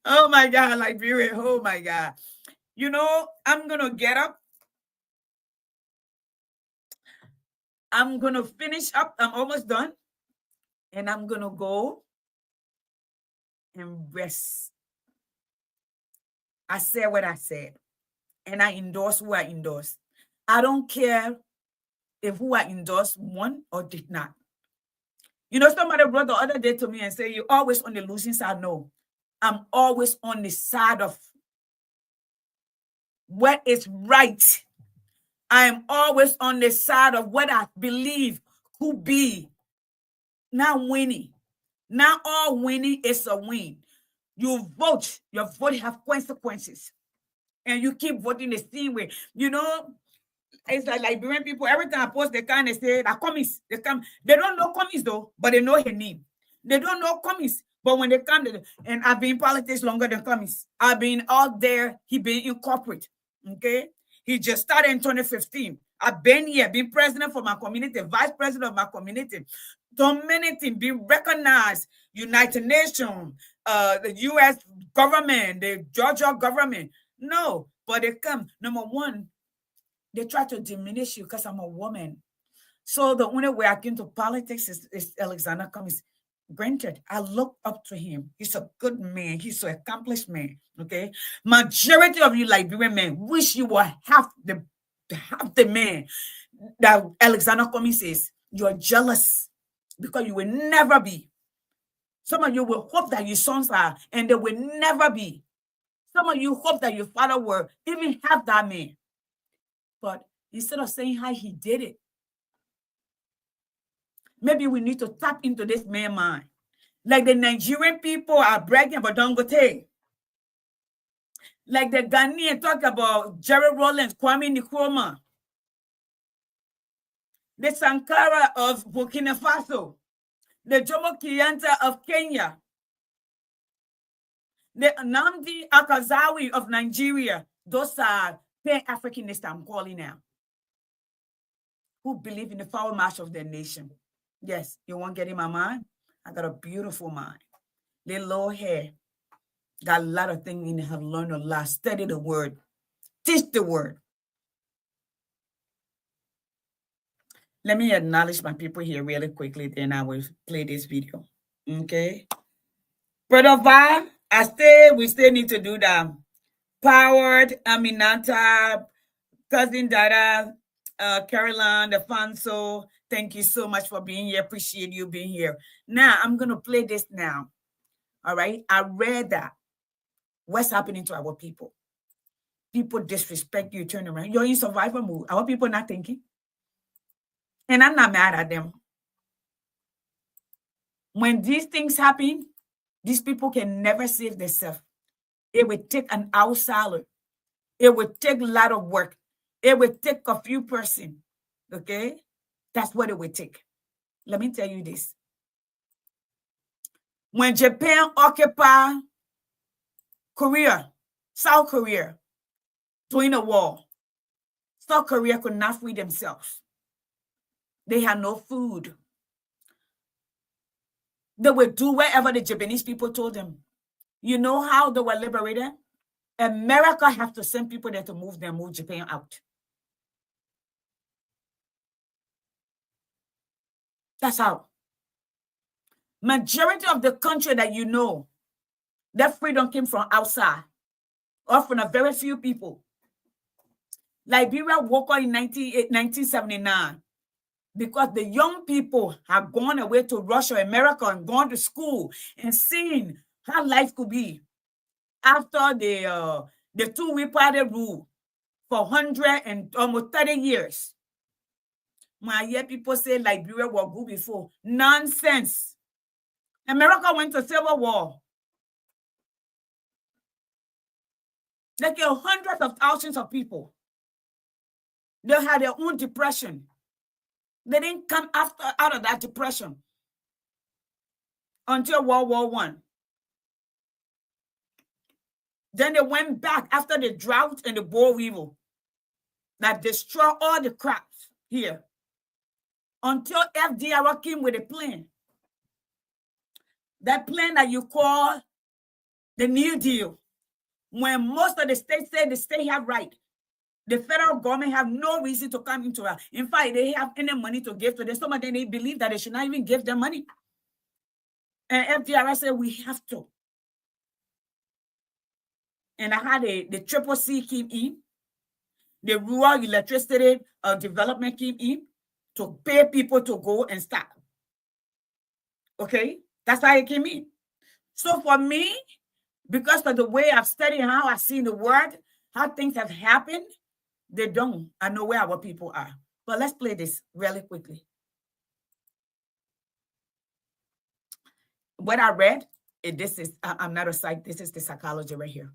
Oh my God, Liberia. Oh my God. You know, I'm gonna get up. I'm going to finish up. I'm almost done. And I'm going to go and rest. I said what I said. And I endorse who I endorse. I don't care if who I endorsed won or did not. You know, somebody wrote the other day to me and said, you're always on the losing side. No, I'm always on the side of what is right. I am always on the side of what I believe could be. Not winning. Not all winning is a win. You vote. Your vote have consequences. And you keep voting the same way. You know, it's like Liberian people. Every time I post, they kind of say, that commies. They come. They don't know commies though, but they know her name. They don't know commies. But when they come, and I've been in politics longer than commies. I've been out there. He been in corporate. Okay? He just started in 2015. I've been here, been president for my community, vice president of my community. So many things, being recognized, United Nations, the U.S. government, the Georgia government. No, but they come. Number one, they try to diminish you because I'm a woman. So the only way I get into politics is Alexander Cummings. Granted, I look up to him. He's a good man. He's an accomplished man. Okay. Majority of you Liberian men wish you were half the man that Alexander Cummings is. You're jealous because you will never be. Some of you will hope that your sons are, and they will never be. Some of you hope that your father will even have that man. But instead of saying how he did it, maybe we need to tap into this man's mind. Like the Nigerian people are bragging about Dangote. Like the Ghanaian talk about Jerry Rawlings, Kwame Nkrumah. The Sankara of Burkina Faso. The Jomo Kenyatta of Kenya. The Nnamdi Azikiwe of Nigeria. Those are Pan-Africanists I'm calling now. Who believe in the foul march of their nation. Yes, you won't get in my mind? I got a beautiful mind. Little low hair. Got a lot of things in it. Have learned a lot. Study the word. Teach the word. Let me acknowledge my people here really quickly, then I will play this video. Okay. Brother Va, we still need to do that. Powered, Aminata, Cousin Dada, Caroline, Alfonso, thank you so much for being here. Appreciate you being here. Now, I'm going to play this now. All right. I read that. What's happening to our people? People disrespect you, turn around. You're in survival mode. Our people not thinking. And I'm not mad at them. When these things happen, these people can never save themselves. It would take an outsider. It would take a lot of work. It would take a few person. Okay? That's what it would take. Let me tell you this. When Japan occupied Korea, South Korea, during the war, South Korea could not free themselves. They had no food. They would do whatever the Japanese people told them. You know how they were liberated? America have to send people there to move Japan out. That's how. Majority of the country that you know, that freedom came from outside or from a very few people. Liberia woke up in 1979 because the young people have gone away to Russia, America, and gone to school and seen how life could be after the two-week party rule for 100 and almost 30 years. When I hear people say Liberia was good before, nonsense. America went to civil war. They killed hundreds of thousands of people. They had their own depression. They didn't come out of that depression until World War I. Then they went back after the drought and the boll weevil that destroyed all the crops here until FDR came with a plan. That plan that you call the New Deal. When most of the states say the state have right, the federal government have no reason to come into it. In fact, they have any money to give to them. Some of them, they believe that they should not even give them money. And FDR said, we have to. And I had the Triple C came in, the Rural Electricity Development came in to pay people to go and start. Okay? That's how it came in. So for me, because of the way I've studied how I've seen the world, how things have happened, they don't. I know where our people are. But let's play this really quickly. What I read, I'm not a psych, this is the psychology right here.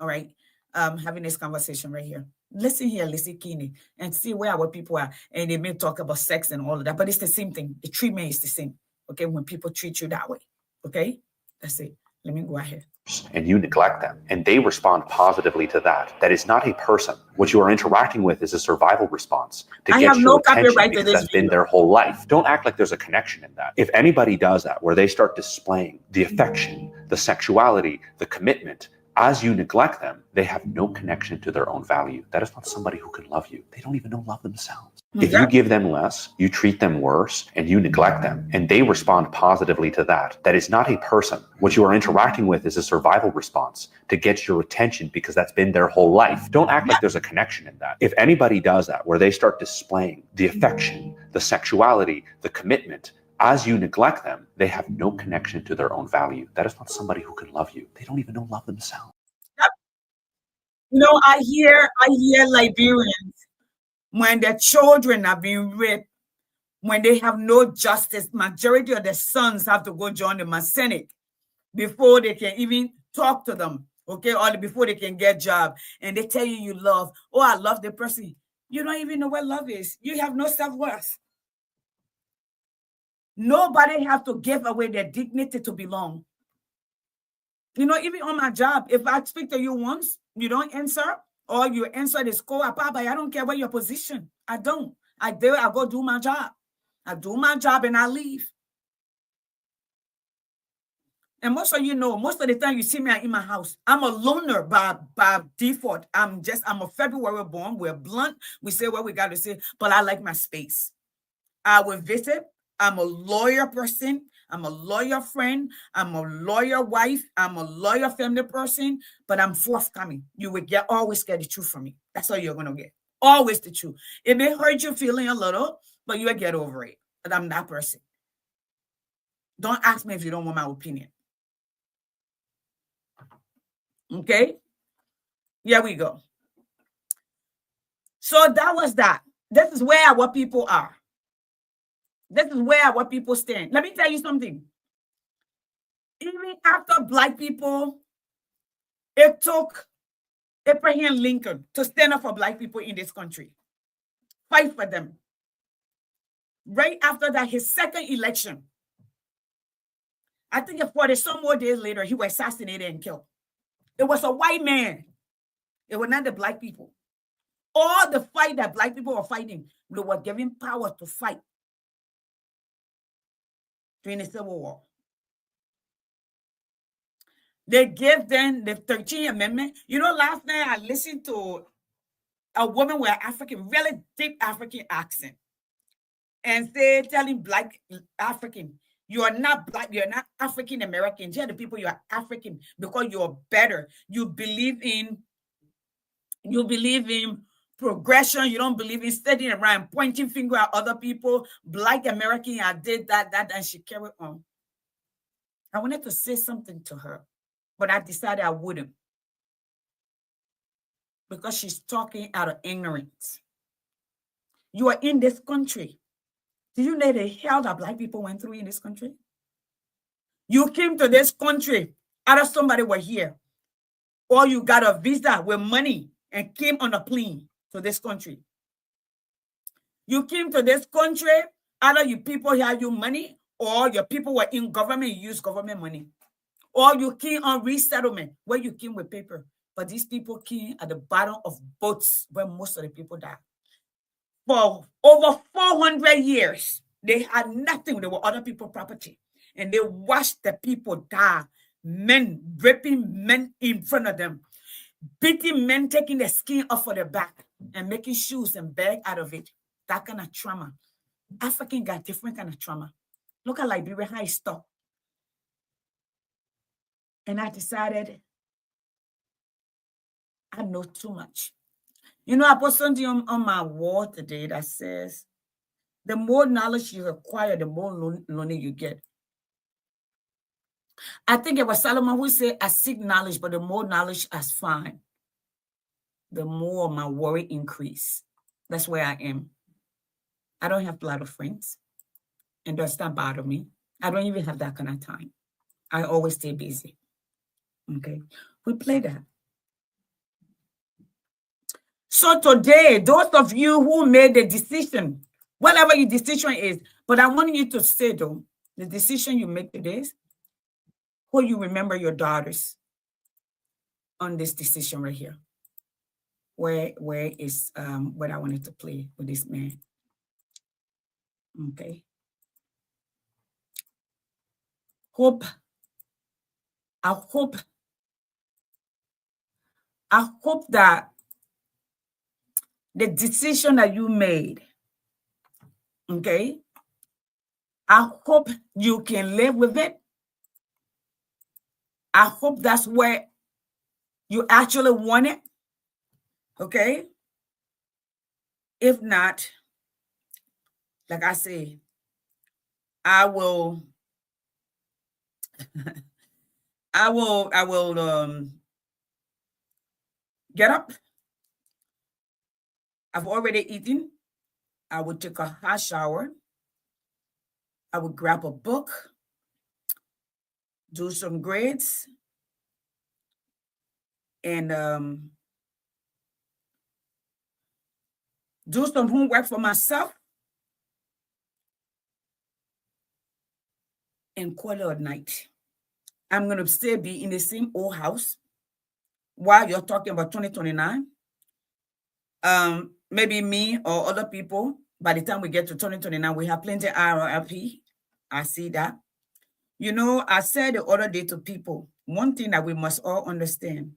All right. Having this conversation right here. Listen here, listen keenly, and see where our people are. And they may talk about sex and all of that, but it's the same thing. The treatment is the same. Okay, when people treat you that way. Okay, that's it. Let me go ahead. And you neglect them, and they respond positively to that. That is not a person. What you are interacting with is a survival response to get your attention because that's been their whole life. Don't act like there's a connection in that. If anybody does that, where they start displaying the affection, the sexuality, the commitment, as you neglect them, they have no connection to their own value. That is not somebody who can love you. They don't even know love themselves. If you give them less, you treat them worse, and you neglect them, and they respond positively to that, that is not a person. What you are interacting with is a survival response to get your attention because that's been their whole life. Don't act like there's a connection in that. If anybody does that, where they start displaying the affection, the sexuality, the commitment, As you neglect them, they have no connection to their own value. That is not somebody who can love you. They don't even know love themselves. You know, I hear Liberians, when their children are being raped, when they have no justice, majority of their sons have to go join the Masonic before they can even talk to them, okay, or before they can get a job. And they tell you love. Oh, I love the person. You don't even know what love is. You have no self-worth. Nobody have to give away their dignity to belong. You know, even on my job, if I speak to you once, you don't answer, or you answer the score, I don't care what your position. I don't. I go do my job. I do my job and I leave. And most of you know, most of the time you see me in my house, I'm a loner by default. I'm a February born. We're blunt. We say what we got to say, but I like my space. I will visit. I'm a lawyer person. I'm a lawyer friend. I'm a lawyer wife. I'm a lawyer family person, but I'm forthcoming. You will always get the truth from me. That's all you're going to get. Always the truth. It may hurt you feeling a little, but you'll get over it. But I'm that person. Don't ask me if you don't want my opinion. Okay? Here we go. So that was that. This is where our people are. This is where our people stand. Let me tell you something. Even after Black people, it took Abraham Lincoln to stand up for Black people in this country. Fight for them. Right after that, his second election, I think 40 some more days later, he was assassinated and killed. It was a white man. It was not the Black people. All the fight that Black people were fighting, they were given power to fight during the Civil War. They gave them the 13th Amendment. You know, last night I listened to a woman with an really deep African accent, and telling Black African, you are not Black, you're not African American. Tell the people you are African because you're better. You believe in progression. You don't believe in standing around pointing finger at other people. Black American, I did that, and she carried on. I wanted to say something to her, but I decided I wouldn't, because she's talking out of ignorance. You are in this country. Do you know the hell that Black people went through in this country? You came to this country, either somebody were here, or you got a visa with money and came on a plane to this country. You came to this country, either you people had your money, or your people were in government, you use government money. Or you came on resettlement, where you came with paper. But these people came at the bottom of boats where most of the people died. For over 400 years, they had nothing. They were other people's property. And they watched the people die. Men raping men in front of them. Beating men, taking their skin off of their back and making shoes and bag out of it. That kind of trauma. African got different kind of trauma. Look at Liberia, how it stopped. And I decided I know too much. You know, I put something on my wall today that says, the more knowledge you acquire, the more lonely you get. I think it was Solomon who said, I seek knowledge, but the more knowledge I find, the more my worry increase. That's where I am. I don't have a lot of friends, and does not bother me. I don't even have that kind of time. I always stay busy. Okay, we play that. So today, those of you who made the decision, whatever your decision is, but I want you to say though, the decision you make today is, who you remember your daughters on this decision right here. Where is what I wanted to play with this man. Okay. I hope that the decision that you made, okay, I hope you can live with it. I hope that's where you actually want it, okay? If not, like I say, I will get up. I've already eaten. I would take a hot shower. I would grab a book, do some grades, and do some homework for myself, and call it a night. I'm going to still be in the same old house while you're talking about 2029. Maybe me or other people, by the time we get to 2029, we have plenty of RRP. I see that. You know, I said the other day to people, one thing that we must all understand.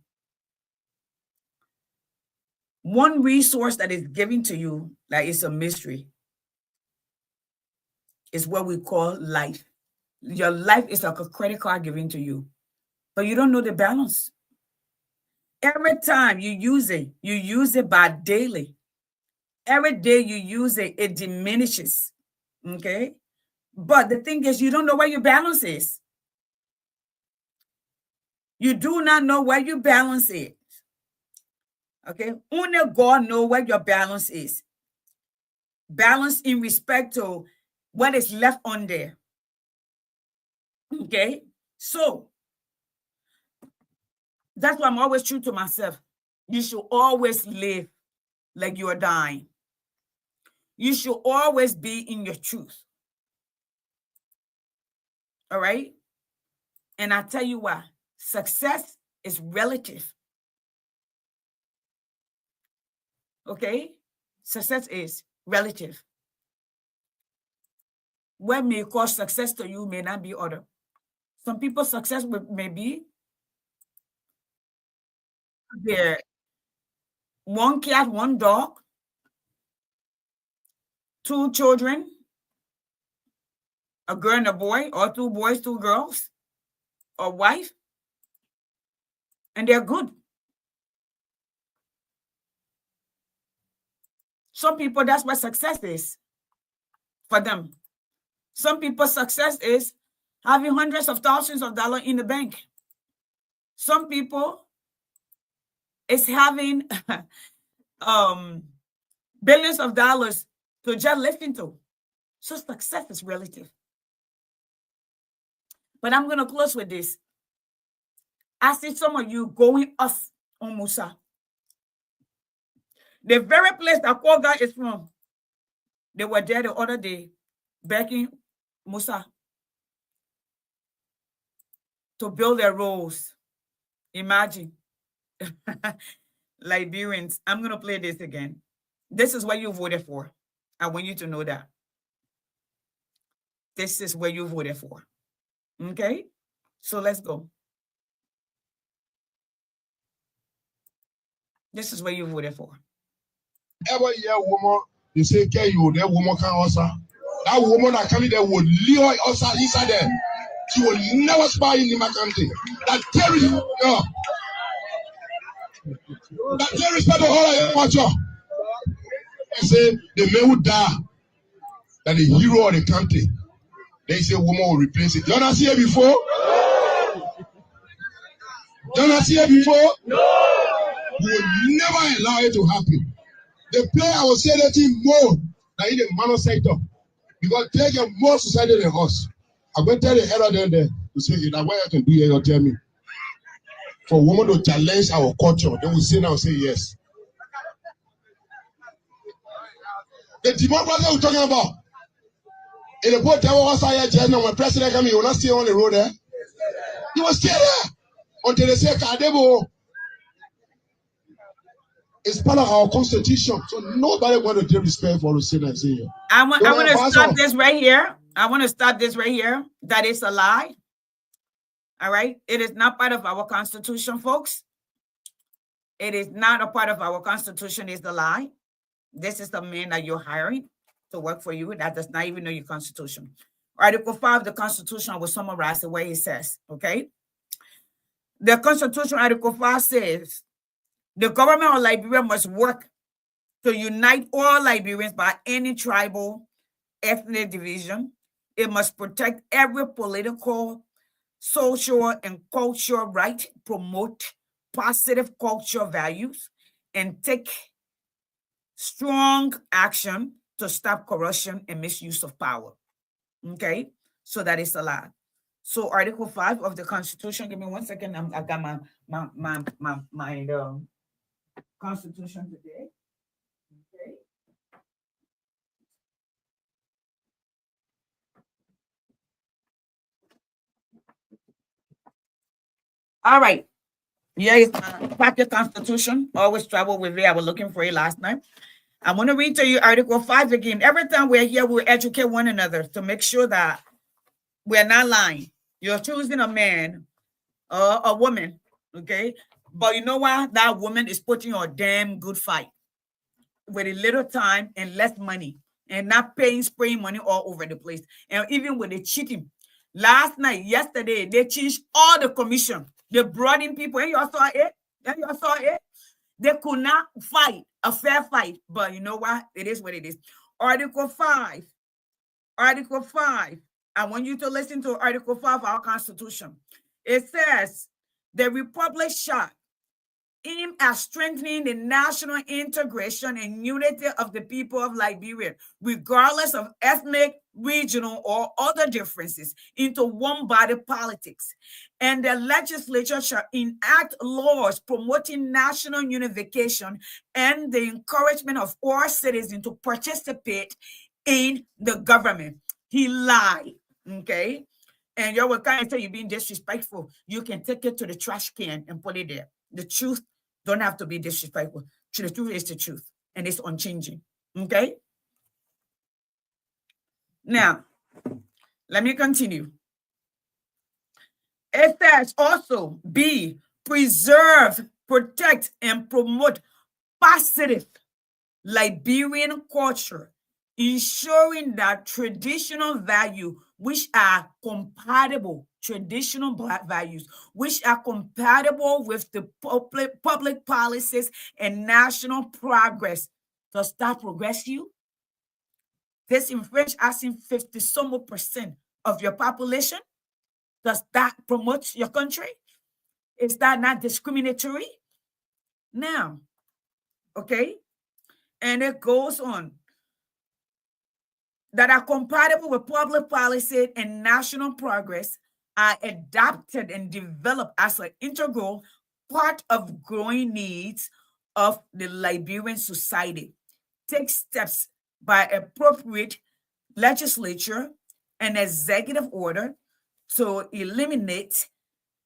One resource that is given to you, that is a mystery, is what we call life. Your life is like a credit card given to you, but you don't know the balance. Every time you use it by daily. Every day you use it, it diminishes, okay? But the thing is, you don't know where your balance is. You do not know where your balance is, okay? Only God knows where your balance is. Balance in respect to what is left on there, okay? So, that's why I'm always true to myself. You should always live like you are dying. You should always be in your truth. All right? And I tell you why. Success is relative. Okay? Success is relative. What may cause success to you may not be other. Some people's success may be their one cat, one dog, 2 children, a girl and a boy, or 2 boys, 2 girls, or wife, and they're good. Some people, that's what success is for them. Some people's success is having hundreds of thousands of dollars in the bank. Some people is having billions of dollars to just listen to. So success is relative. But I'm going to close with this. I see some of you going off on Musa. The very place that Koga is from, they were there the other day begging Musa to build their roads. Imagine. Liberians, I'm going to play this again. This is what you voted for. I want you to know that. This is what you voted for. Okay? So let's go. This is what you voted for. Every year, woman, you say, "Okay, you that woman can also." That woman that coming there would lure us inside there. She will never spy in my country. That terrorist, that terrorist people all watch out. They say the man who die, that the hero of the country. They say woman will replace it. You not see it before? You not see it before? No. We will never allow it to happen. The player will say that thing more than in the manual sector. Because they get more society than us. I'm going to tell the head of them there to say, "That what I can do here, you tell me." For women to challenge our culture, they will say now, say yes. The democracy we're talking about. In the port, when president came, he will not stay on the road there. He will stay there until they say, "Kadebo." It's part of our constitution, so nobody want to take respect for the sinners here. I want to stop this right here. I want to stop this right here. That is a lie. All right? It is not part of our constitution, folks. It is not a part of our constitution. It's the lie. This is the man that you're hiring to work for you. That does not even know your constitution. Article 5 of the Constitution will summarize the way it says, okay? The Constitution, Article 5 says, the government of Liberia must work to unite all Liberians by any tribal, ethnic division, It must protect every political, social, and cultural right, promote positive cultural values, and take strong action to stop corruption and misuse of power. Okay, so that is a lot. So Article 5 of the Constitution. Give me 1 second. I got my Constitution today. Okay. All right. Here is my pocket Constitution. Always travel with it. I was looking for it last night. I want to read to you Article 5 again. Every time we're here, we educate one another to make sure that we're not lying. You're choosing a man or a woman, okay? But you know what? That woman is putting on a damn good fight with a little time and less money and not spraying money all over the place. And even with the cheating. Yesterday, they changed all the commission. They brought in people, and y'all saw it. They could not fight a fair fight, but you know what? It is what it is. Article 5. I want you to listen to Article 5 of our Constitution. It says, the Republic shall aim at strengthening the national integration and unity of the people of Liberia, regardless of ethnic, regional, or other differences, into one body politics. And the legislature shall enact laws promoting national unification and the encouragement of all citizens to participate in the government. He lied, okay? And you will kind of say you're being disrespectful. You can take it to the trash can and put it there. The truth don't have to be disrespectful. The truth is the truth, and it's unchanging, okay? Now, let me continue. It says also, B, preserve, protect, and promote positive Liberian culture, ensuring that traditional values which are compatible, traditional Black values, which are compatible with the public policies and national progress. Does that progress you? This in French asking 50% of your population. Does that promote your country? Is that not discriminatory? Now, okay, and it goes on. That are compatible with public policy and national progress are adapted and developed as an integral part of growing needs of the Liberian society. Take steps by appropriate legislature and executive order to eliminate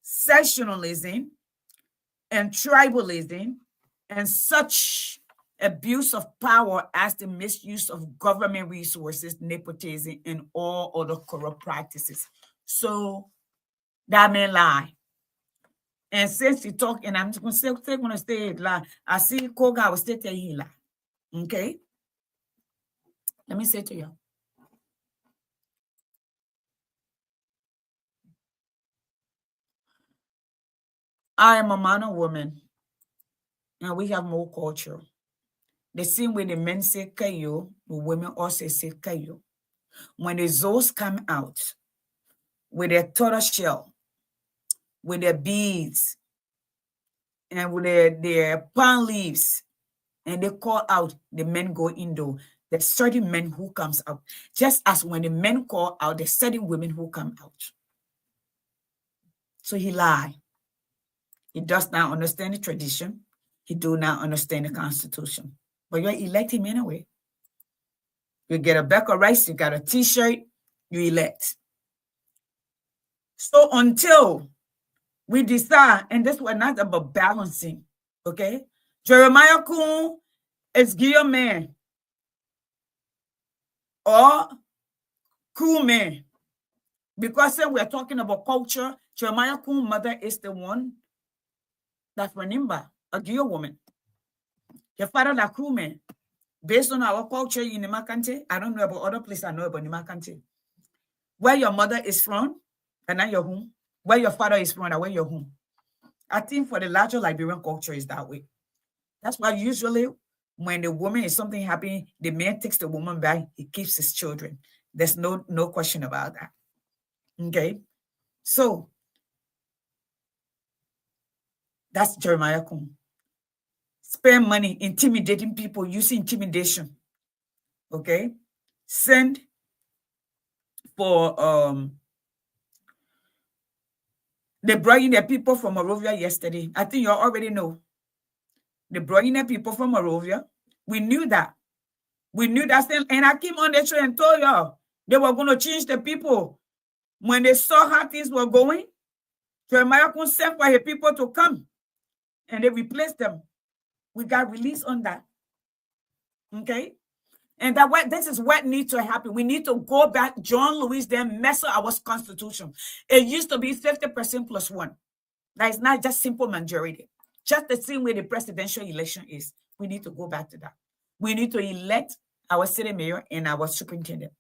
sectionalism and tribalism and such abuse of power as the misuse of government resources, nepotism, and all other corrupt practices. So that may lie. And since he talk, and I'm going to say it lie, I see Koga will still tell you lie. Okay? Let me say to you. I am a man or woman, and we have more culture. The same way the men say kayo, the women also say kayo. When the zoos come out with their tortoise shell, with their beads, and with their palm leaves, and they call out, the men go indoor. There's certain men who comes out. Just as when the men call out, there's certain women who come out. So he lied. He does not understand the tradition. He do not understand the Constitution. But you elect him anyway. You get a bag of rice, you got a t-shirt, you elect. So until we decide, and this was not about balancing, okay? Jeremiah Kun is Guillaume man or Kun man. Because when we're talking about culture, Jeremiah Kun's mother is the one that's Renimba, a Guillaume woman. Your father la crewman. Based on our culture in Nimakante, I don't know about other places, I know about Nimakante. Where your mother is from, and not your home. Where your father is from, and where your home. I think for the larger Liberian culture is that way. That's why usually when the woman is something happening, the man takes the woman back, he keeps his children. There's no question about that. Okay. So that's Jeremiah Kun. Spend money intimidating people, using intimidation. Okay. Send for they brought in the people from Monrovia yesterday. I think you already know. They brought in the people from Monrovia. We knew that. We knew that. And I came on the show and told y'all they were going to change the people. When they saw how things were going, Jeremiah Kun sent for his people to come. And they replaced them. We got released on that. Okay? And this is what needs to happen. We need to go back. John Lewis then mess up our constitution. It used to be 50% plus one. That is not just simple majority. Just the same way the presidential election is. We need to go back to that. We need to elect our city mayor and our superintendent.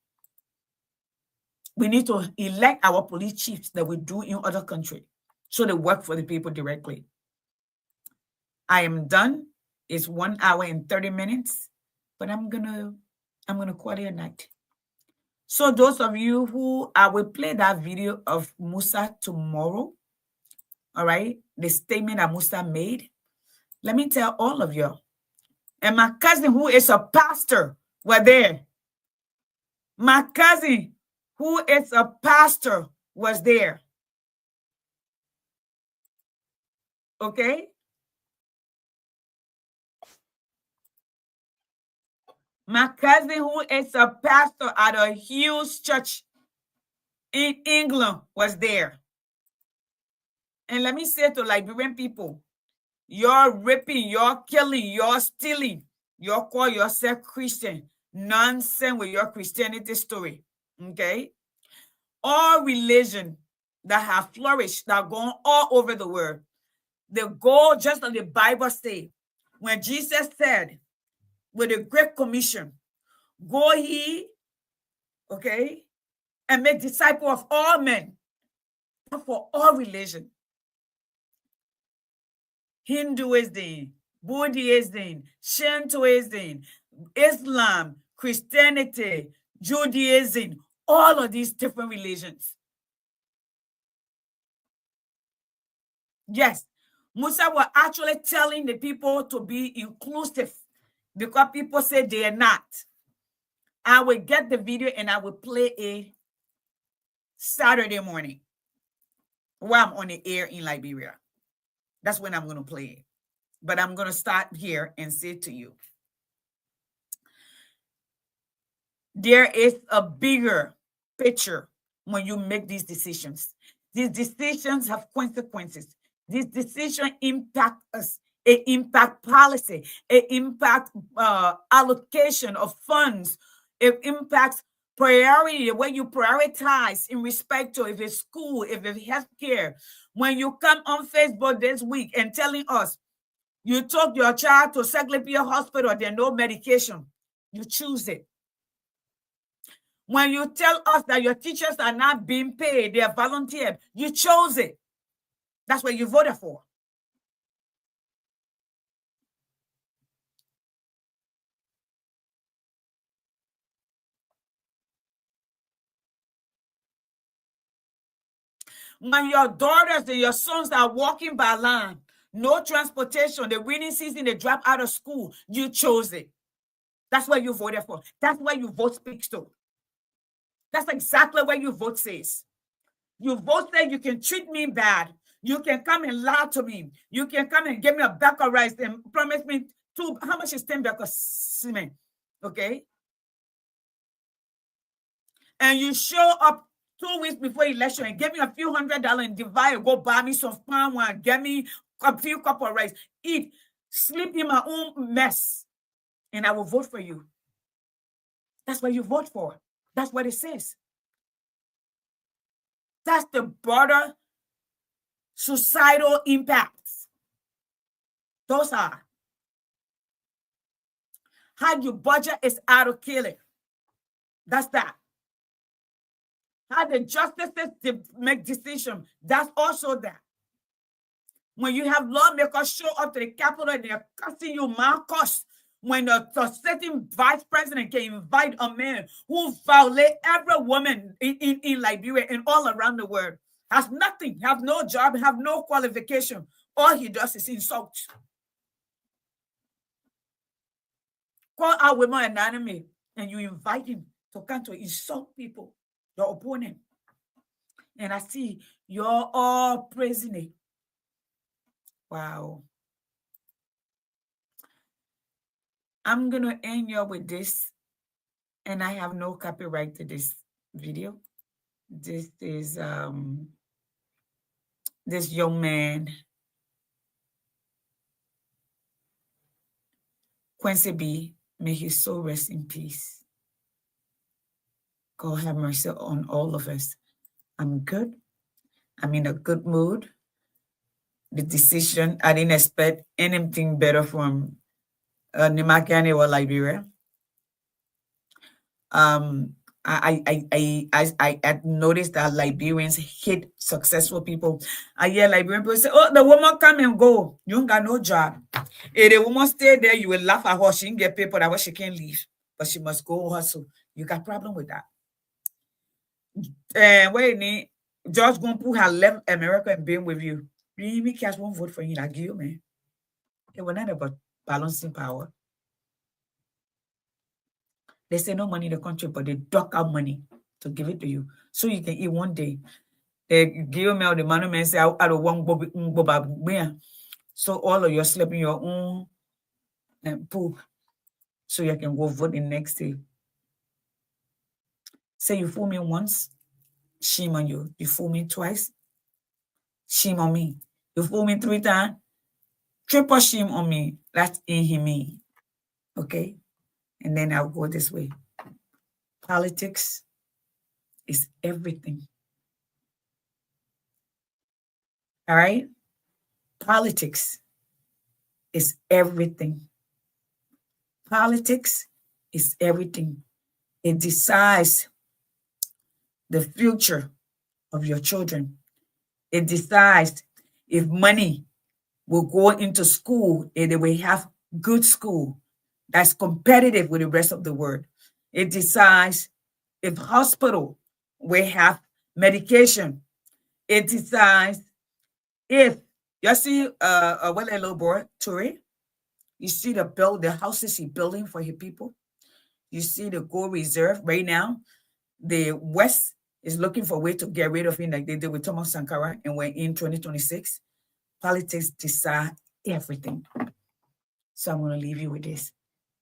We need to elect our police chiefs that we do in other countries, so they work for the people directly. I am done. It's 1 hour and 30 minutes, but I'm gonna call it a night. So those of you who I will play that video of Musa tomorrow. All right, the statement that Musa made. Let me tell all of you. And my cousin, who is a pastor, were there. My cousin, who is a pastor, was there. Okay? My cousin, who is a pastor at a huge church in England, was there. And let me say to Liberian people, you're raping, you're killing, you're stealing, you call yourself Christian. Nonsense with your Christianity story. Okay? All religion that have flourished, that are gone all over the world, they go just as the Bible says. When Jesus said, with the Great Commission, go ye, okay, and make disciples of all men, for all religion. Hinduism, Buddhism, Shintoism, Islam, Christianity, Judaism, all of these different religions. Yes, Musa was actually telling the people to be inclusive because people say they are not. I will get the video and I will play it Saturday morning while I'm on the air in Liberia. That's when I'm going to play it. But I'm going to start here and say to you, there is a bigger picture when you make these decisions. These decisions have consequences. These decisions impact us. It impact policy. It impact allocation of funds. It impacts priority, the way you prioritize in respect to if it's school, if it's healthcare. When you come on Facebook this week and telling us you took your child to Secretary Hospital, there's no medication, you choose it. When you tell us that your teachers are not being paid, they are volunteered, you chose it. That's what you voted for. When your daughters and your sons are walking by land, no transportation, the rainy season, they drop out of school, you chose it. That's what you voted for. That's what your vote speaks to. That's exactly what your vote says. Your vote says you can treat me bad. You can come and lie to me. You can come and give me a bag of rice and promise me how much is 10 bags of cement? Okay? And you show up 2 weeks before election and give me a few $100 and divide and go buy me some palm wine, get me a few cup of rice, eat, sleep in my own mess, and I will vote for you. That's what you vote for. That's what it says. That's the broader societal impacts. Those are how your budget is out of killing. That's that. How the justices make decisions. That's also that. When you have lawmakers show up to the Capitol and they're cussing you, Marcos. when the certain vice president can invite a man who violate every woman in Liberia and all around the world, has nothing, have no job, have no qualification. All he does is insult. Call out women an enemy, and you invite him to come to insult people, your opponent. And I see you're all praising it. Wow. I'm going to end you with this, and I have no copyright to this video. This is this young man, Quincy B. May his soul rest in peace. God have mercy on all of us. I'm good. I'm in a good mood. The decision, I didn't expect anything better from Nemakani or Liberia. I noticed that Liberians hate successful people. I hear Liberian people say, oh, the woman come and go. You ain't got no job. If the woman stay there, you will laugh at her. She didn't get paid for that, but she can't leave. But she must go hustle. You got problem with that. Wait, George Gompu has left America and been with you. Me cash won't vote for you like you, man. It was not about balancing power. They say no money in the country, but they dock out money to give it to you. So you can eat one day. They give me all the money, man, say, I don't want. So all of you sleep in your own poop. So you can go vote the next day. Say you fool me once, shame on you. You fool me twice, shame on me. You fool me 3 times, triple shame on me. That's in me. Okay? And then I'll go this way. Politics is everything. All right? Politics is everything. Politics is everything. It decides the future of your children. It decides if money will go into school and they will have good school that's competitive with the rest of the world. It decides if hospital will have medication. It decides if you see a little boy, Tori, you see the houses he's building for his people. You see the gold reserve right now. The West is looking for a way to get rid of him like they did with Thomas Sankara, and we're in 2026. Politics decide everything. So I'm going to leave you with this.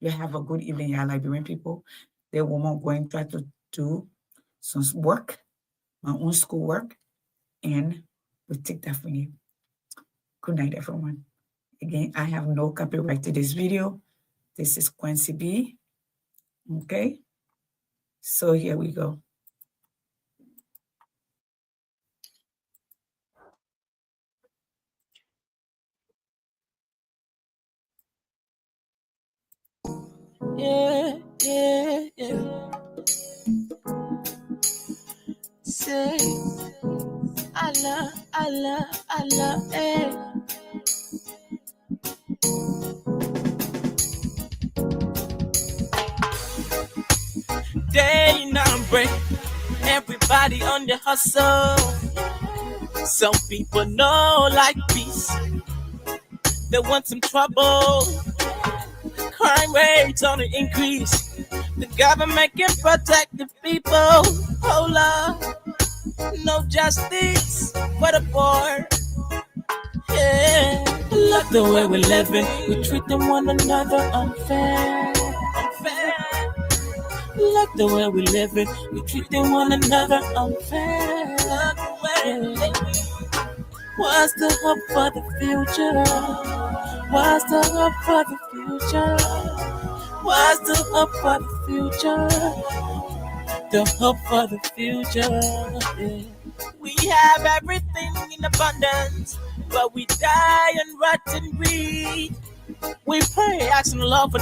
You have a good evening, y'all Liberian people. The woman going to try to do some work, my own school work, and we'll take that from you. Good night, everyone. Again, I have no copyright to this video. This is Quincy B. Okay? So here we go. Yeah. Say, Allah, eh. Day and break, everybody on the hustle. Some people know like peace, they want some trouble. Crime rates on the increase. The government can protect the people. Oh Lord, no justice for the poor. Yeah, look the way we're living. We treating one another unfair. Look the way we're living. We treating one another unfair. Yeah. What's the hope for the future? What's the hope for the future? What's the hope for the future? The hope for the future. Yeah. We have everything in abundance, but we die and rot and breathe. We pray, asking the Lord for